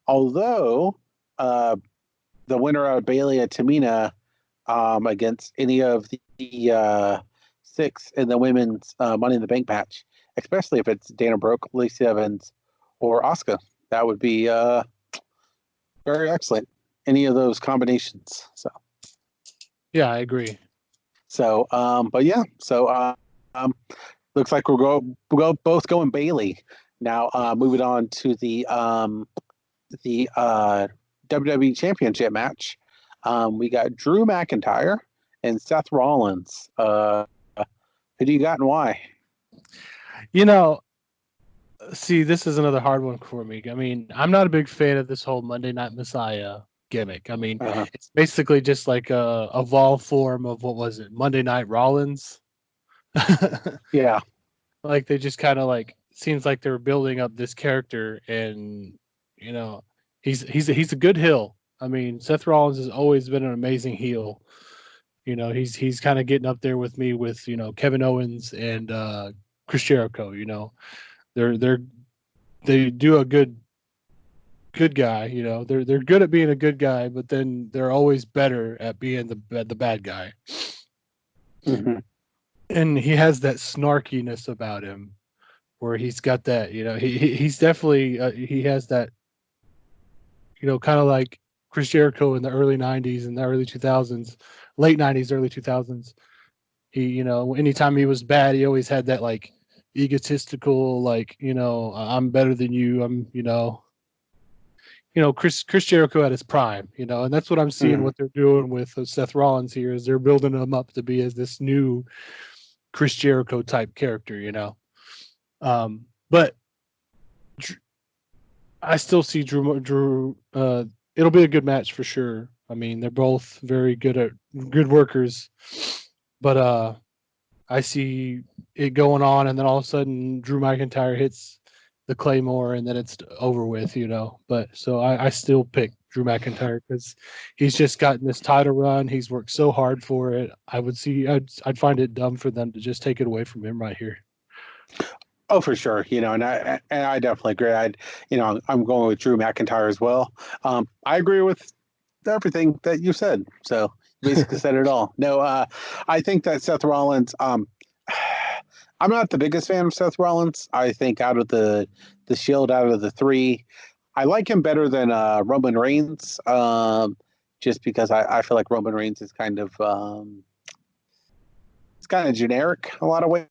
Although the winner of Bailey and Tamina against any of the 6 in the women's Money in the Bank match, especially if it's Dana Brooke, Lacey Evans, or Asuka, that would be very excellent. Any of those combinations. So yeah, I agree. So, but yeah, so looks like we'll both going Bailey. Now, moving on to the WWE Championship match. We got Drew McIntyre and Seth Rollins. Who do you got and why? See, this is another hard one for me. I mean, I'm not a big fan of this whole Monday Night Messiah gimmick. I mean, It's basically just like a evolved form of, what was it, Monday Night Rollins? Yeah. Like they just kind of seems like they're building up this character, and he's a good heel. I mean, Seth Rollins has always been an amazing heel. He's kind of getting up there with me with Kevin Owens and Chris Jericho. They do a good guy. They're good at being a good guy, but then they're always better at being the bad guy. Mm-hmm. And he has that snarkiness about him, where he's got that. He's definitely he has that. Kind of like Chris Jericho in the early '90s and the early 2000s, late '90s, early 2000s. He, anytime he was bad, he always had that egotistical, I'm better than you. I'm, Chris Jericho at his prime, and that's what I'm seeing what they're doing with Seth Rollins here, is they're building him up to be as this new Chris Jericho type character, but I still see Drew. It'll be a good match for sure. I mean, they're both very good workers, but I see it going on, and then all of a sudden Drew McIntyre hits the Claymore, and then it's over with, But so I still pick Drew McIntyre because he's just gotten this title run. He's worked so hard for it. I'd find it dumb for them to just take it away from him right here. Oh, for sure. And I definitely agree. I'm going with Drew McIntyre as well. I agree with everything that you said. So basically said it all. No, I think that Seth Rollins, I'm not the biggest fan of Seth Rollins. I think out of the Shield, out of the 3, I like him better than Roman Reigns, just because I feel like Roman Reigns is kind of it's kind of generic in a lot of ways.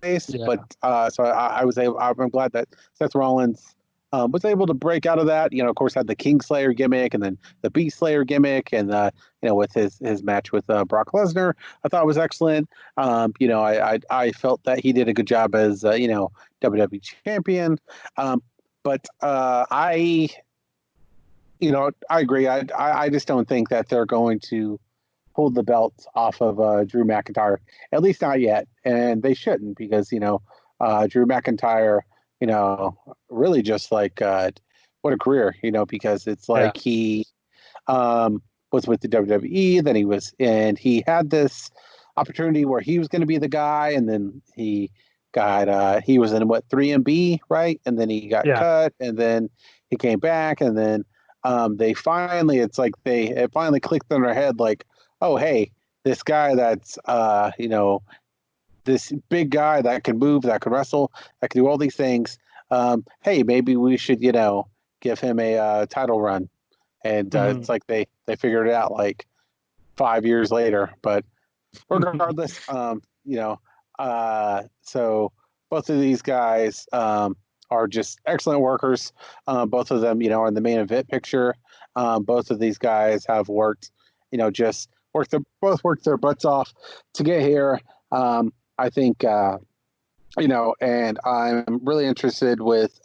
Yeah. But so I'm glad that Seth Rollins was able to break out of that. Of course, had the Kingslayer gimmick and then the Beast Slayer gimmick, and with his match with Brock Lesnar, I thought was excellent. I felt that he did a good job as WWE champion. But I agree. I just don't think that they're going to pull the belt off of Drew McIntyre, at least not yet, and they shouldn't, because Drew McIntyre, really just what a career, because it's like he was with the WWE, then he had this opportunity where he was going to be the guy, and then he was in 3MB, right? And then he got cut, and then he came back, and then it finally clicked in their head, like, oh, hey, this guy that's this big guy that can move, that can wrestle, that can do all these things. Hey, maybe we should give him a title run. And it's like they figured it out like 5 years later. But regardless, so both of these guys are just excellent workers. Both of them, are in the main event picture. Both of these guys have worked, both worked their butts off to get here. I think, and I'm really interested with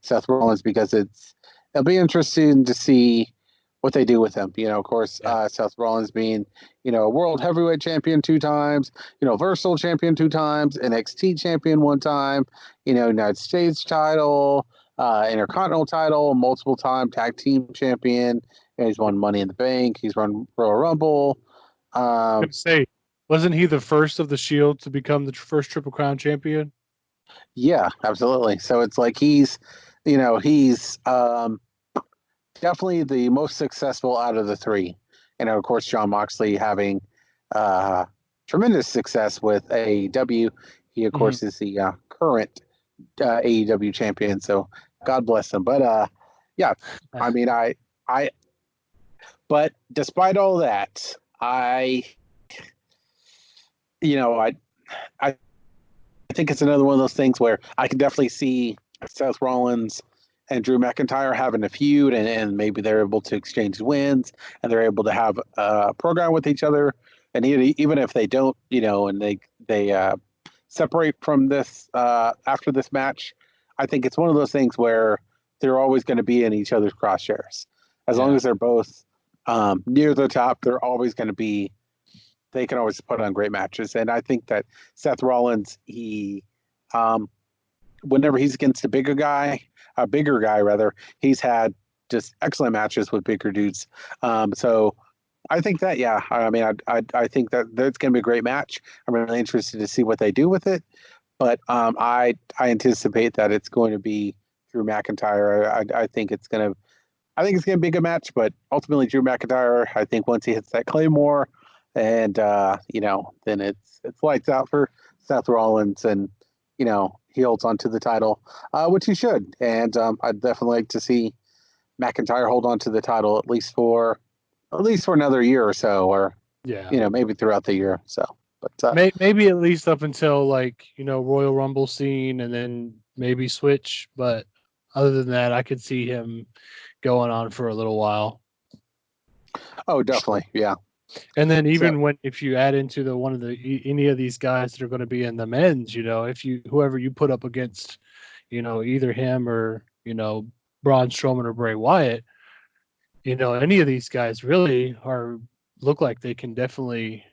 Seth Rollins because it'll be interesting to see what they do with him. Of course, Seth Rollins being, a world heavyweight champion 2 times, Versatile champion 2 times, NXT champion 1 time, United States title, Intercontinental title, multiple time tag team champion. He's won Money in the Bank. He's won Royal Rumble. I was going to say, wasn't he the first of the Shield to become the first Triple Crown champion? Yeah, absolutely. So it's like he's definitely the most successful out of the 3. And of course, Jon Moxley having tremendous success with AEW. He, of course, is the current AEW champion. So God bless him. But yeah, I mean, but despite all that, I think it's another one of those things where I can definitely see Seth Rollins and Drew McIntyre having a feud, and maybe they're able to exchange wins, and they're able to have a program with each other. And even if they don't, and they separate from this after this match, I think it's one of those things where they're always going to be in each other's crosshairs. As long as they're both near the top, they're always going to be. They can always put on great matches, and I think that Seth Rollins, whenever he's against a bigger guy rather, he's had just excellent matches with bigger dudes. So I think that, I think that it's going to be a great match. I'm really interested to see what they do with it, but I anticipate that it's going to be Drew McIntyre. I think it's going to be a good match, but ultimately Drew McIntyre, I think once he hits that Claymore, and then it's lights out for Seth Rollins, and he holds on to the title, which he should. And I'd definitely like to see McIntyre hold on to the title at least for another year or so, or maybe throughout the year. So, but maybe at least up until Royal Rumble scene, and then maybe switch. But other than that, I could see him going on for a little while. Oh, definitely, yeah. And then if you add into any of these guys that are going to be in the men's, whoever you put up against, either him or Braun Strowman or Bray Wyatt, any of these guys really look like they can definitely,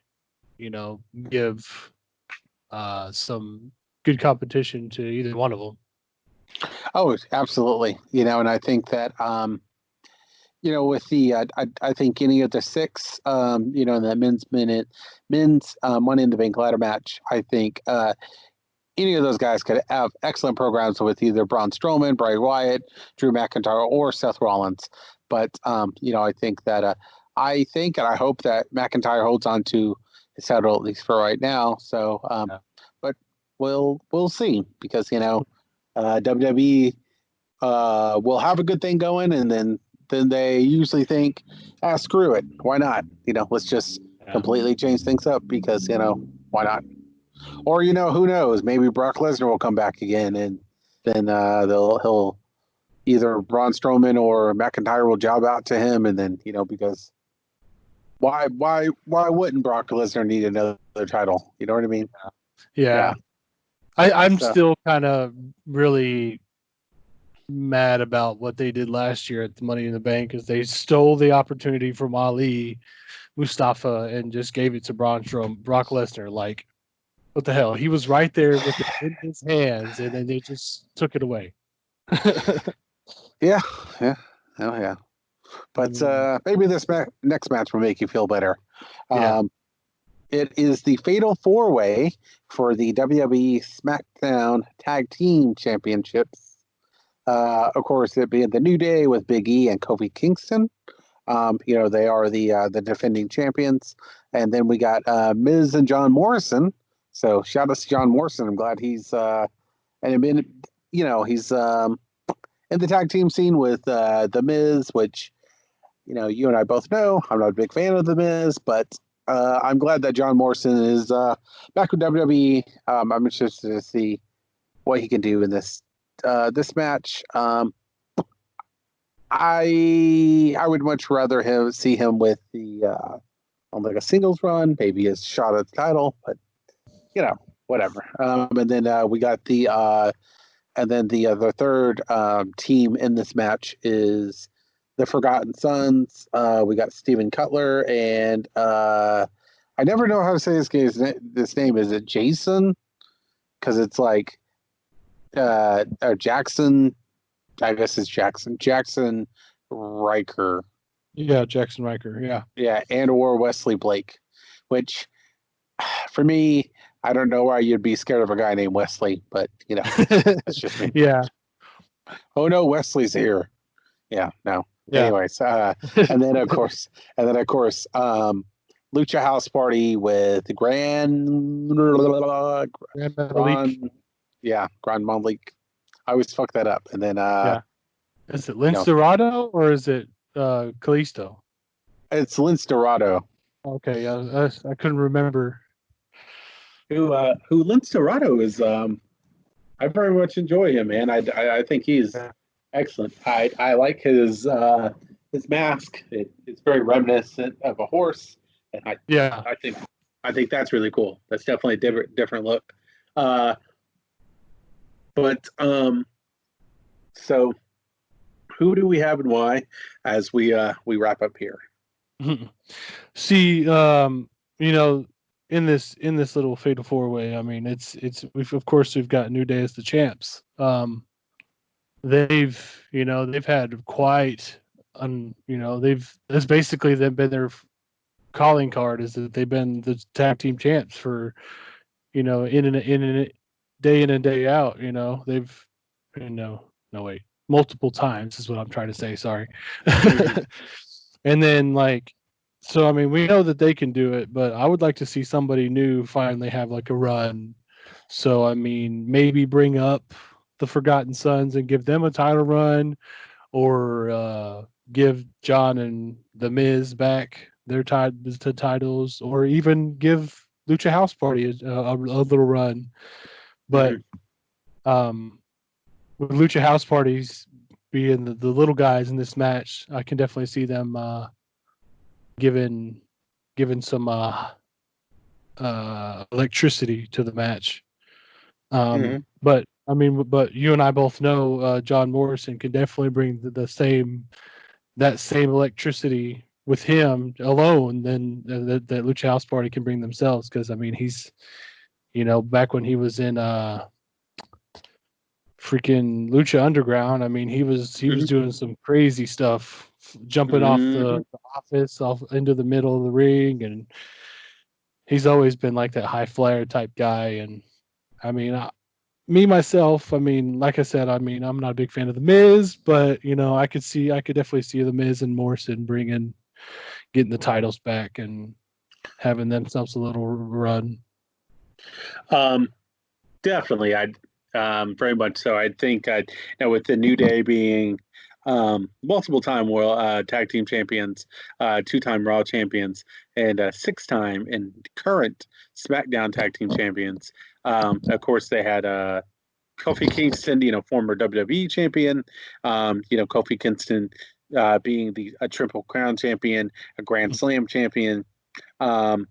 give some good competition to either one of them. Oh, absolutely. And I think that with the I think any of the 6 in that men's Money in the Bank ladder match, I think any of those guys could have excellent programs with either Braun Strowman, Bray Wyatt, Drew McIntyre, or Seth Rollins. But I think that I hope that McIntyre holds on to his title at least for right now. So but we'll see, because WWE will have a good thing going, and then they usually think, screw it, why not? Let's just completely change things up, because why not? Or who knows? Maybe Brock Lesnar will come back again, and then he'll either Braun Strowman or McIntyre will job out to him, and then because why wouldn't Brock Lesnar need another title? You know what I mean? Yeah. I'm still kind of really mad about what they did last year at the Money in the Bank, is they stole the opportunity from Ali, Mustafa, and just gave it to Brock Lesnar. Like, what the hell? He was right there with it in his hands, and then they just took it away. Yeah. But maybe this next match will make you feel better. It is the Fatal 4-Way for the WWE SmackDown Tag Team Championships. Of course, it being the New Day with Big E and Kofi Kingston. They are the defending champions. And then we got Miz and John Morrison. So shout out to John Morrison. I'm glad he's he's in the tag team scene with the Miz, which you and I both know I'm not a big fan of the Miz, but I'm glad that John Morrison is back with WWE. I'm interested to see what he can do in this match. I would much rather see him with the on like a singles run, maybe a shot at the title, but whatever. And then we got the third team in this match is the Forgotten Sons. We got Steven Cutler and I never know how to say this name. Is it Jason? Because it's like or Jackson. I guess it's Jackson. Jackson Riker. Yeah, Jackson Riker. Yeah. Yeah, and or Wesley Blake, which for me, I don't know why you'd be scared of a guy named Wesley, but that's just me. Yeah. Oh no, Wesley's here. Yeah, no. Yeah. Anyways, and then of course, Lucha House Party with Grand Malik. I always fuck that up. And then is it Lince Dorado or is it Kalisto? It's Lince Dorado. Okay, I couldn't remember. Who Lince Dorado is. I very much enjoy him, man. I think he's excellent. I like his mask. It's very reminiscent of a horse, and I think that's really cool. That's definitely a different look. But so who do we have and why as we wrap up here? See, in this little Fatal 4-Way, I mean, we've got New Day as the champs. They've had quite, that's basically been their calling card, is that they've been the tag team champs for, in and day in and day out. They've, multiple times is what I'm trying to say. Sorry. And then so, I mean, we know that they can do it, but I would like to see somebody new finally have like a run. So, I mean, maybe bring up the Forgotten Sons and give them a title run, or give John and the Miz back their titles, or even give Lucha House Party a little run. But with Lucha House Parties being the little guys in this match, I can definitely see them given some electricity to the match. But I mean, you and I both know John Morrison can definitely bring that same electricity with him alone than that Lucha House Party can bring themselves. Because I mean, he's back when he was in freaking Lucha Underground, I mean, he was doing some crazy stuff, jumping off the office off into the middle of the ring, and he's always been like that high flyer type guy. And I mean, myself, I mean, like I said, I mean, I'm not a big fan of the Miz, but I could definitely see the Miz and Morrison getting the titles back and having themselves a little run. Definitely, I'd very much so. I think with the New Day being multiple-time world tag team champions, 2-time Raw champions, and 6-time and current SmackDown tag team champions. Of course, they had Kofi Kingston, former WWE champion. Kofi Kingston being a Triple Crown champion, a Grand Slam champion. And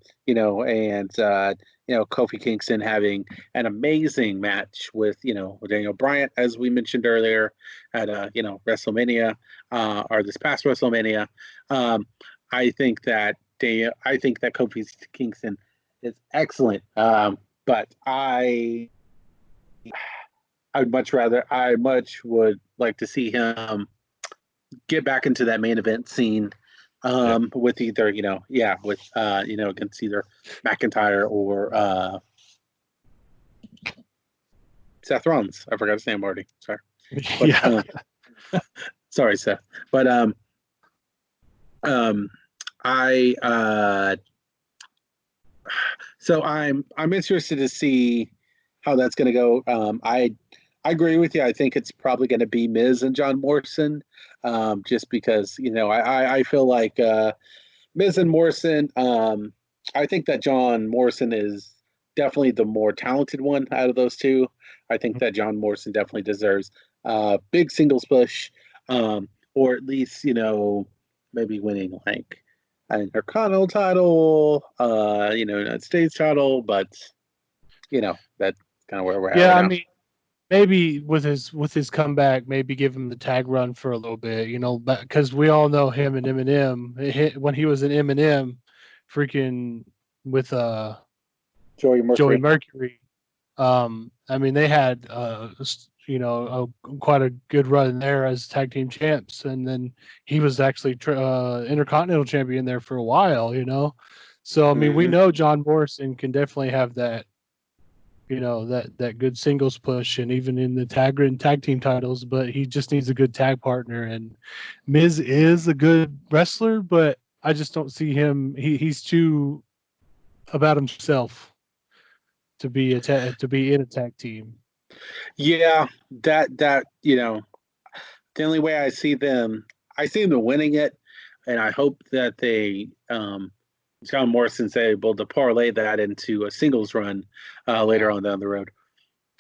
Kofi Kingston having an amazing match with Daniel Bryan, as we mentioned earlier, at WrestleMania, or this past WrestleMania. I think that Kofi Kingston is excellent, but I much would like to see him get back into that main event scene with either, against either McIntyre or Seth Rollins. I forgot his name already. Sorry. But, sorry, Seth. But so I'm interested to see how that's going to go. I agree with you. I think it's probably going to be Miz and John Morrison, just because I feel like Miz and Morrison. I think that John Morrison is definitely the more talented one out of those two. I think that John Morrison definitely deserves big singles push, or at least maybe winning like an Intercontinental title, United States title, but that's kind of where we're at. Yeah, right I now. mean, maybe with his comeback, maybe give him the tag run for a little bit, because we all know him and Eminem. When he was in Eminem, freaking with Joey Mercury. I mean, they had quite a good run there as tag team champs, and then he was actually Intercontinental champion there for a while. So I mean, we know John Morrison can definitely have that. That good singles push, and even in the tag team titles, but he just needs a good tag partner. And Miz is a good wrestler, but I just don't see him. He's too about himself to be in a tag team. Yeah, that the only way I see them winning it, and I hope that they John Morrison's able to parlay that into a singles run later on down the road.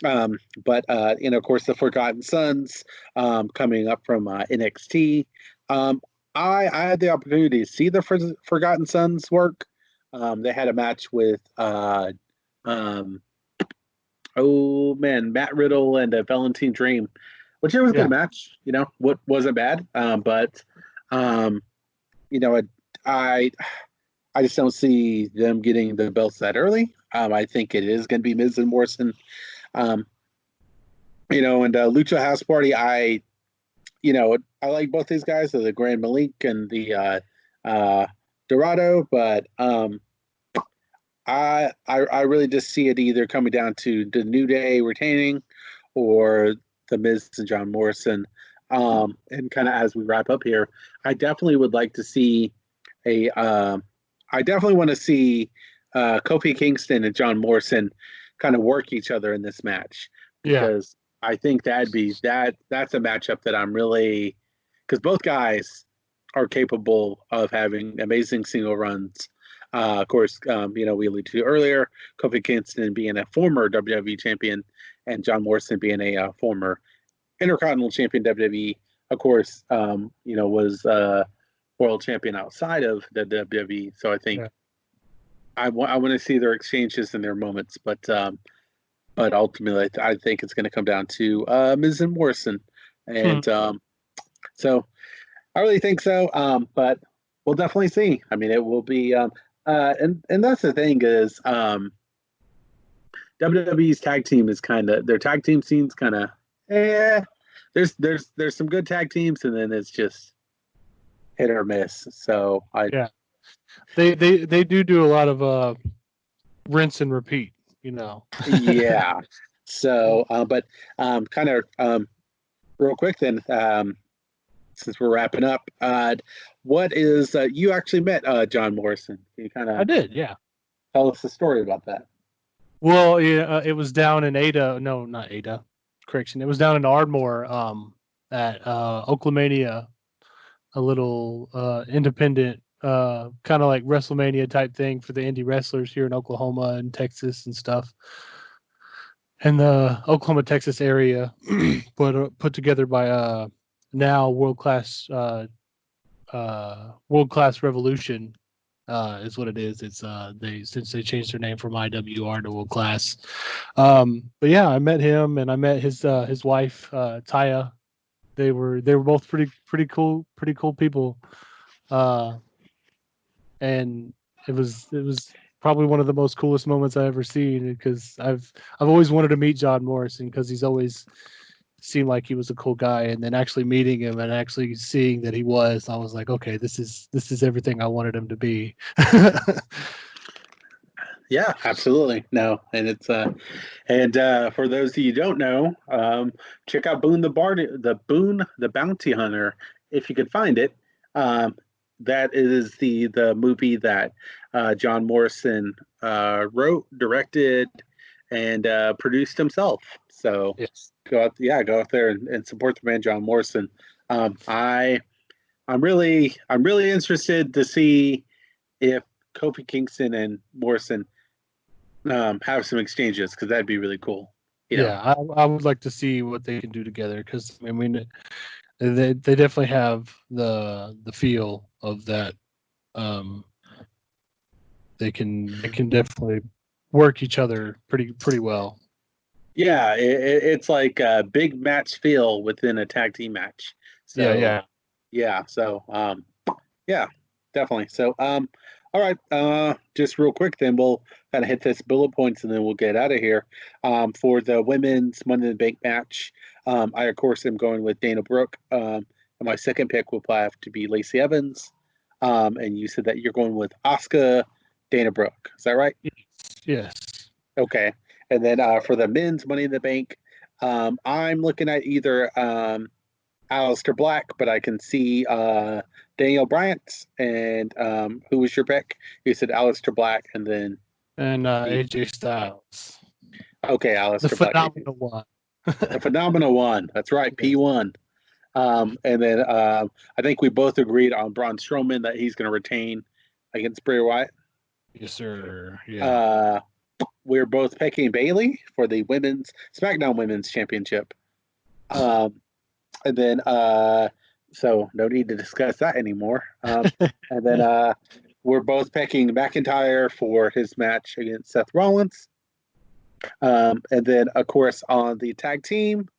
But of course, the Forgotten Sons coming up from NXT. I had the opportunity to see the Forgotten Sons work. They had a match with Matt Riddle and Velveteen Dream, which it was a good match. What wasn't bad, but I just don't see them getting the belts that early. I think it is going to be Miz and Morrison. And Lucha House Party, I like both these guys, the Grand Malik and the Dorado, but I really just see it either coming down to the New Day retaining or the Miz and John Morrison. And kind of as we wrap up here, I definitely would like to see I definitely want to see Kofi Kingston and John Morrison kind of work each other in this match, because I think that's a matchup that I'm really, because both guys are capable of having amazing single runs. Of course, we alluded to earlier, Kofi Kingston being a former WWE champion and John Morrison being a former Intercontinental champion WWE. Of course, was world champion outside of the WWE. So I think I want to see their exchanges and their moments, but ultimately I think it's going to come down to Miz and Morrison, and so I really think so. But we'll definitely see. I mean, it will be, and that's the thing is, WWE's tag team is their tag team scene's kind of, there's some good tag teams, and then it's just hit or miss. So they do a lot of rinse and repeat, Yeah. So, but kind of real quick then, since we're wrapping up, what is you actually met John Morrison? Can you kind of? I did, yeah. Tell us the story about that. Well, it was down in Ada. No, not Ada. Correction. It was down in Ardmore at Oaklamania, a little independent, kind of like WrestleMania type thing for the indie wrestlers here in Oklahoma and Texas and stuff. And the Oklahoma, Texas area, put together by now World Class Revolution. Is what it is. It's since they changed their name from IWR to World Class. But yeah, I met him and I met his wife Taya. They were both pretty cool people. And it was probably one of the most coolest moments I ever seen, because I've always wanted to meet John Morrison, because he's always seemed like he was a cool guy, and then actually meeting him and actually seeing that he was, I was like, okay, this is everything I wanted him to be. Yeah, absolutely. No, and it's for those of you who don't know, check out Boone the Bounty Hunter if you could find it. That is the movie that John Morrison wrote, directed, and produced himself. So Yes. go out there and support the man John Morrison. I'm really interested to see if Kofi Kingston and Morrison have some exchanges, because that'd be really cool. Yeah, I would like to see what they can do together, because I mean, they definitely have the feel of that. Um, they can definitely work each other pretty well. Yeah, it's like a big match feel within a tag team match. So Yeah. So yeah, definitely. So all right, just real quick, then we'll kind of hit this bullet points and then we'll get out of here. For the women's Money in the Bank match, I of course am going with Dana Brooke. And my second pick will probably have to be Lacey Evans. And you said that you're going with Asuka, Dana Brooke. Is that right? Yes. Okay. And then for the men's Money in the Bank, I'm looking at either Aleister Black, but I can see Daniel Bryant. And who was your pick? You said Aleister Black, and then AJ Styles, okay, the Aleister Black, phenomenal one. the phenomenal one. That's right, Yes. P1. And then I think we both agreed on Braun Strowman that he's going to retain against Bray Wyatt. Yes, sir. Yeah. We're both picking Bayley for the SmackDown Women's Championship. And then, so no need to discuss that anymore. And then we're both picking McIntyre for his match against Seth Rollins. And then, of course, on the tag team,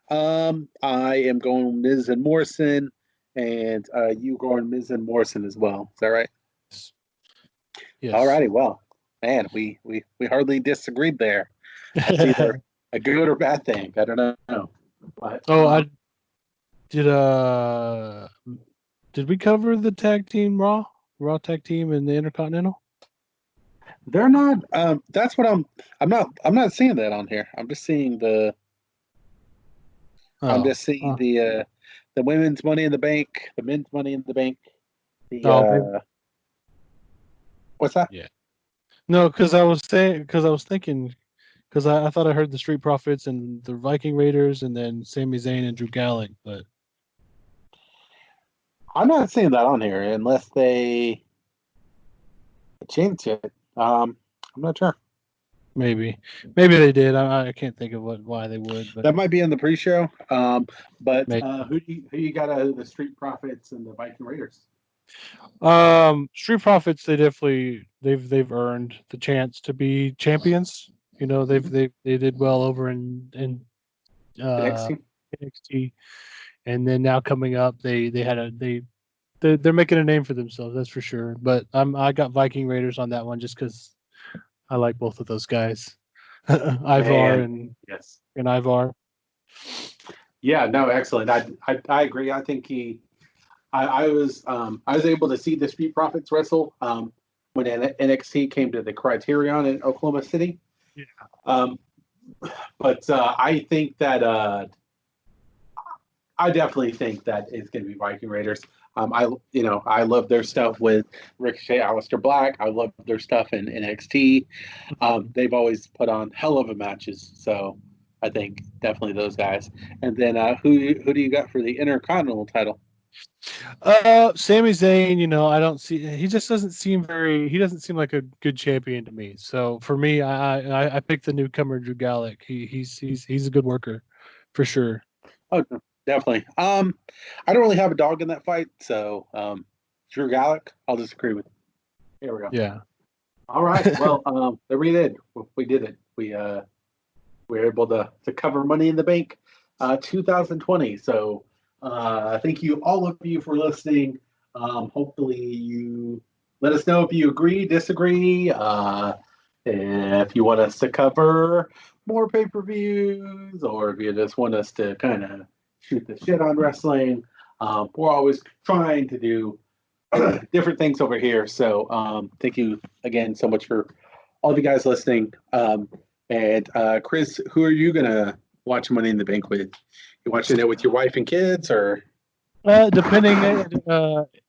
I am going Miz and Morrison, and you going Miz and Morrison as well. Is that right? Yes. All righty. Well, man, we hardly disagreed there. That's either a good or bad thing. I don't know. But, I did we cover the tag team Raw tag team and the Intercontinental? they're not. That's what I'm not seeing that on here. I'm just seeing the. I'm just seeing the women's Money in the Bank, the men's Money in the Bank. What's that? Yeah. No, because I was thinking, because I thought I heard the Street Profits and the Viking Raiders and then Sami Zayn and Drew Gallagher, but I'm not seeing that on here unless they changed it. I'm not sure. maybe they did. I can't think of why they would, but That might be in the pre-show. But Maybe. who you got out of the Street Profits and the Viking Raiders? Street Profits, they've earned the chance to be champions. You know, they did well over in NXT, and then now coming up, they're making a name for themselves. That's for sure. But I got Viking Raiders on that one just because I like both of those guys, Ivar and Ivar. Yeah, no, excellent. I agree. I think I was able to see the Street Profits wrestle when NXT came to the Criterion in Oklahoma City. Yeah. But I think that I definitely think that it's going to be Viking Raiders. I love their stuff with Ricochet, Aleister Black. I love their stuff in NXT. They've always put on hell of a matches, so I think definitely those guys. And then who do you got for the Intercontinental title? Sami Zayn, he just doesn't seem he doesn't seem like a good champion to me. So for me, I picked the newcomer Drew Gallagher. He's a good worker for sure. Oh, definitely. I don't really have a dog in that fight, so Drew Gallagher, I'll disagree with. Here we go. Yeah. All right. Well, there we did. We did it. We were able to cover Money in the Bank 2020. So thank you, all of you, for listening. Hopefully you let us know if you agree, disagree, if you want us to cover more pay-per-views, or if you just want us to kind of shoot the shit on wrestling, we're always trying to do different things over here. So thank you again so much for all of you guys listening. And Chris, who are you gonna watch Money in the Bank with? You watching it with your wife and kids, or? Depending,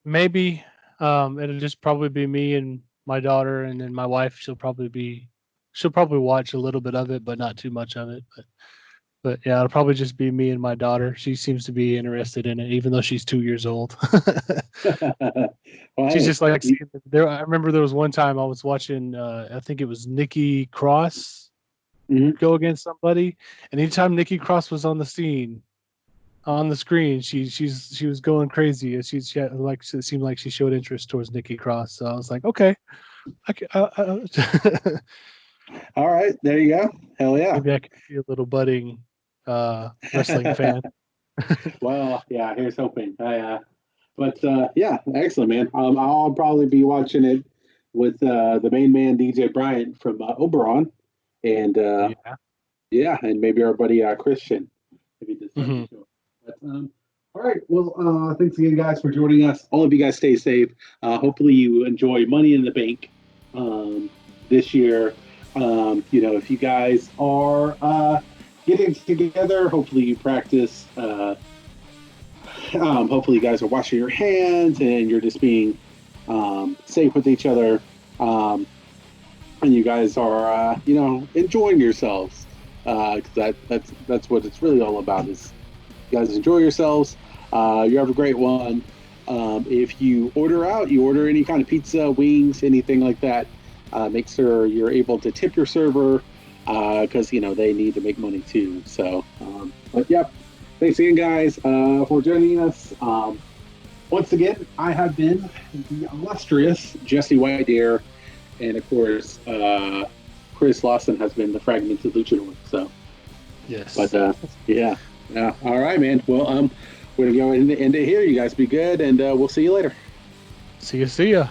maybe it'll just probably be me and my daughter, and then my wife. She'll probably watch a little bit of it, but not too much of it. But yeah, it'll probably just be me and my daughter. She seems to be interested in it, even though she's 2 years old. Well, She's just like there. I remember there was one time I was watching. I think it was Nikki Cross go against somebody, and anytime Nikki Cross was on the scene, on the screen, she was going crazy. It seemed like she showed interest towards Nikki Cross. So I was like, okay, all right, there you go. Hell yeah. Maybe I could be a little budding wrestling fan. Well, yeah, here's hoping. But yeah, excellent, man. I'll probably be watching it with the main man DJ Bryant from Oberon, and yeah, and maybe our buddy Christian. Maybe this show. But, all right. Well, thanks again, guys, for joining us. All of you guys stay safe. Hopefully, you enjoy Money in the Bank this year. If you guys are getting together, hopefully you practice. Hopefully you guys are washing your hands and you're just being safe with each other. And you guys are, enjoying yourselves. Because that's what it's really all about is you guys enjoy yourselves. You have a great one. If you order out, you order any kind of pizza, wings, anything like that. Make sure you're able to tip your server because they need to make money too. So, but yep. Thanks again, guys, for joining us. Once again, I have been the illustrious Jesse White Deer, and of course, Chris Lawson has been the fragmented luchador. So, yes. But yeah. All right, man. Well, we're gonna go into here. You guys be good, and we'll see you later. See ya.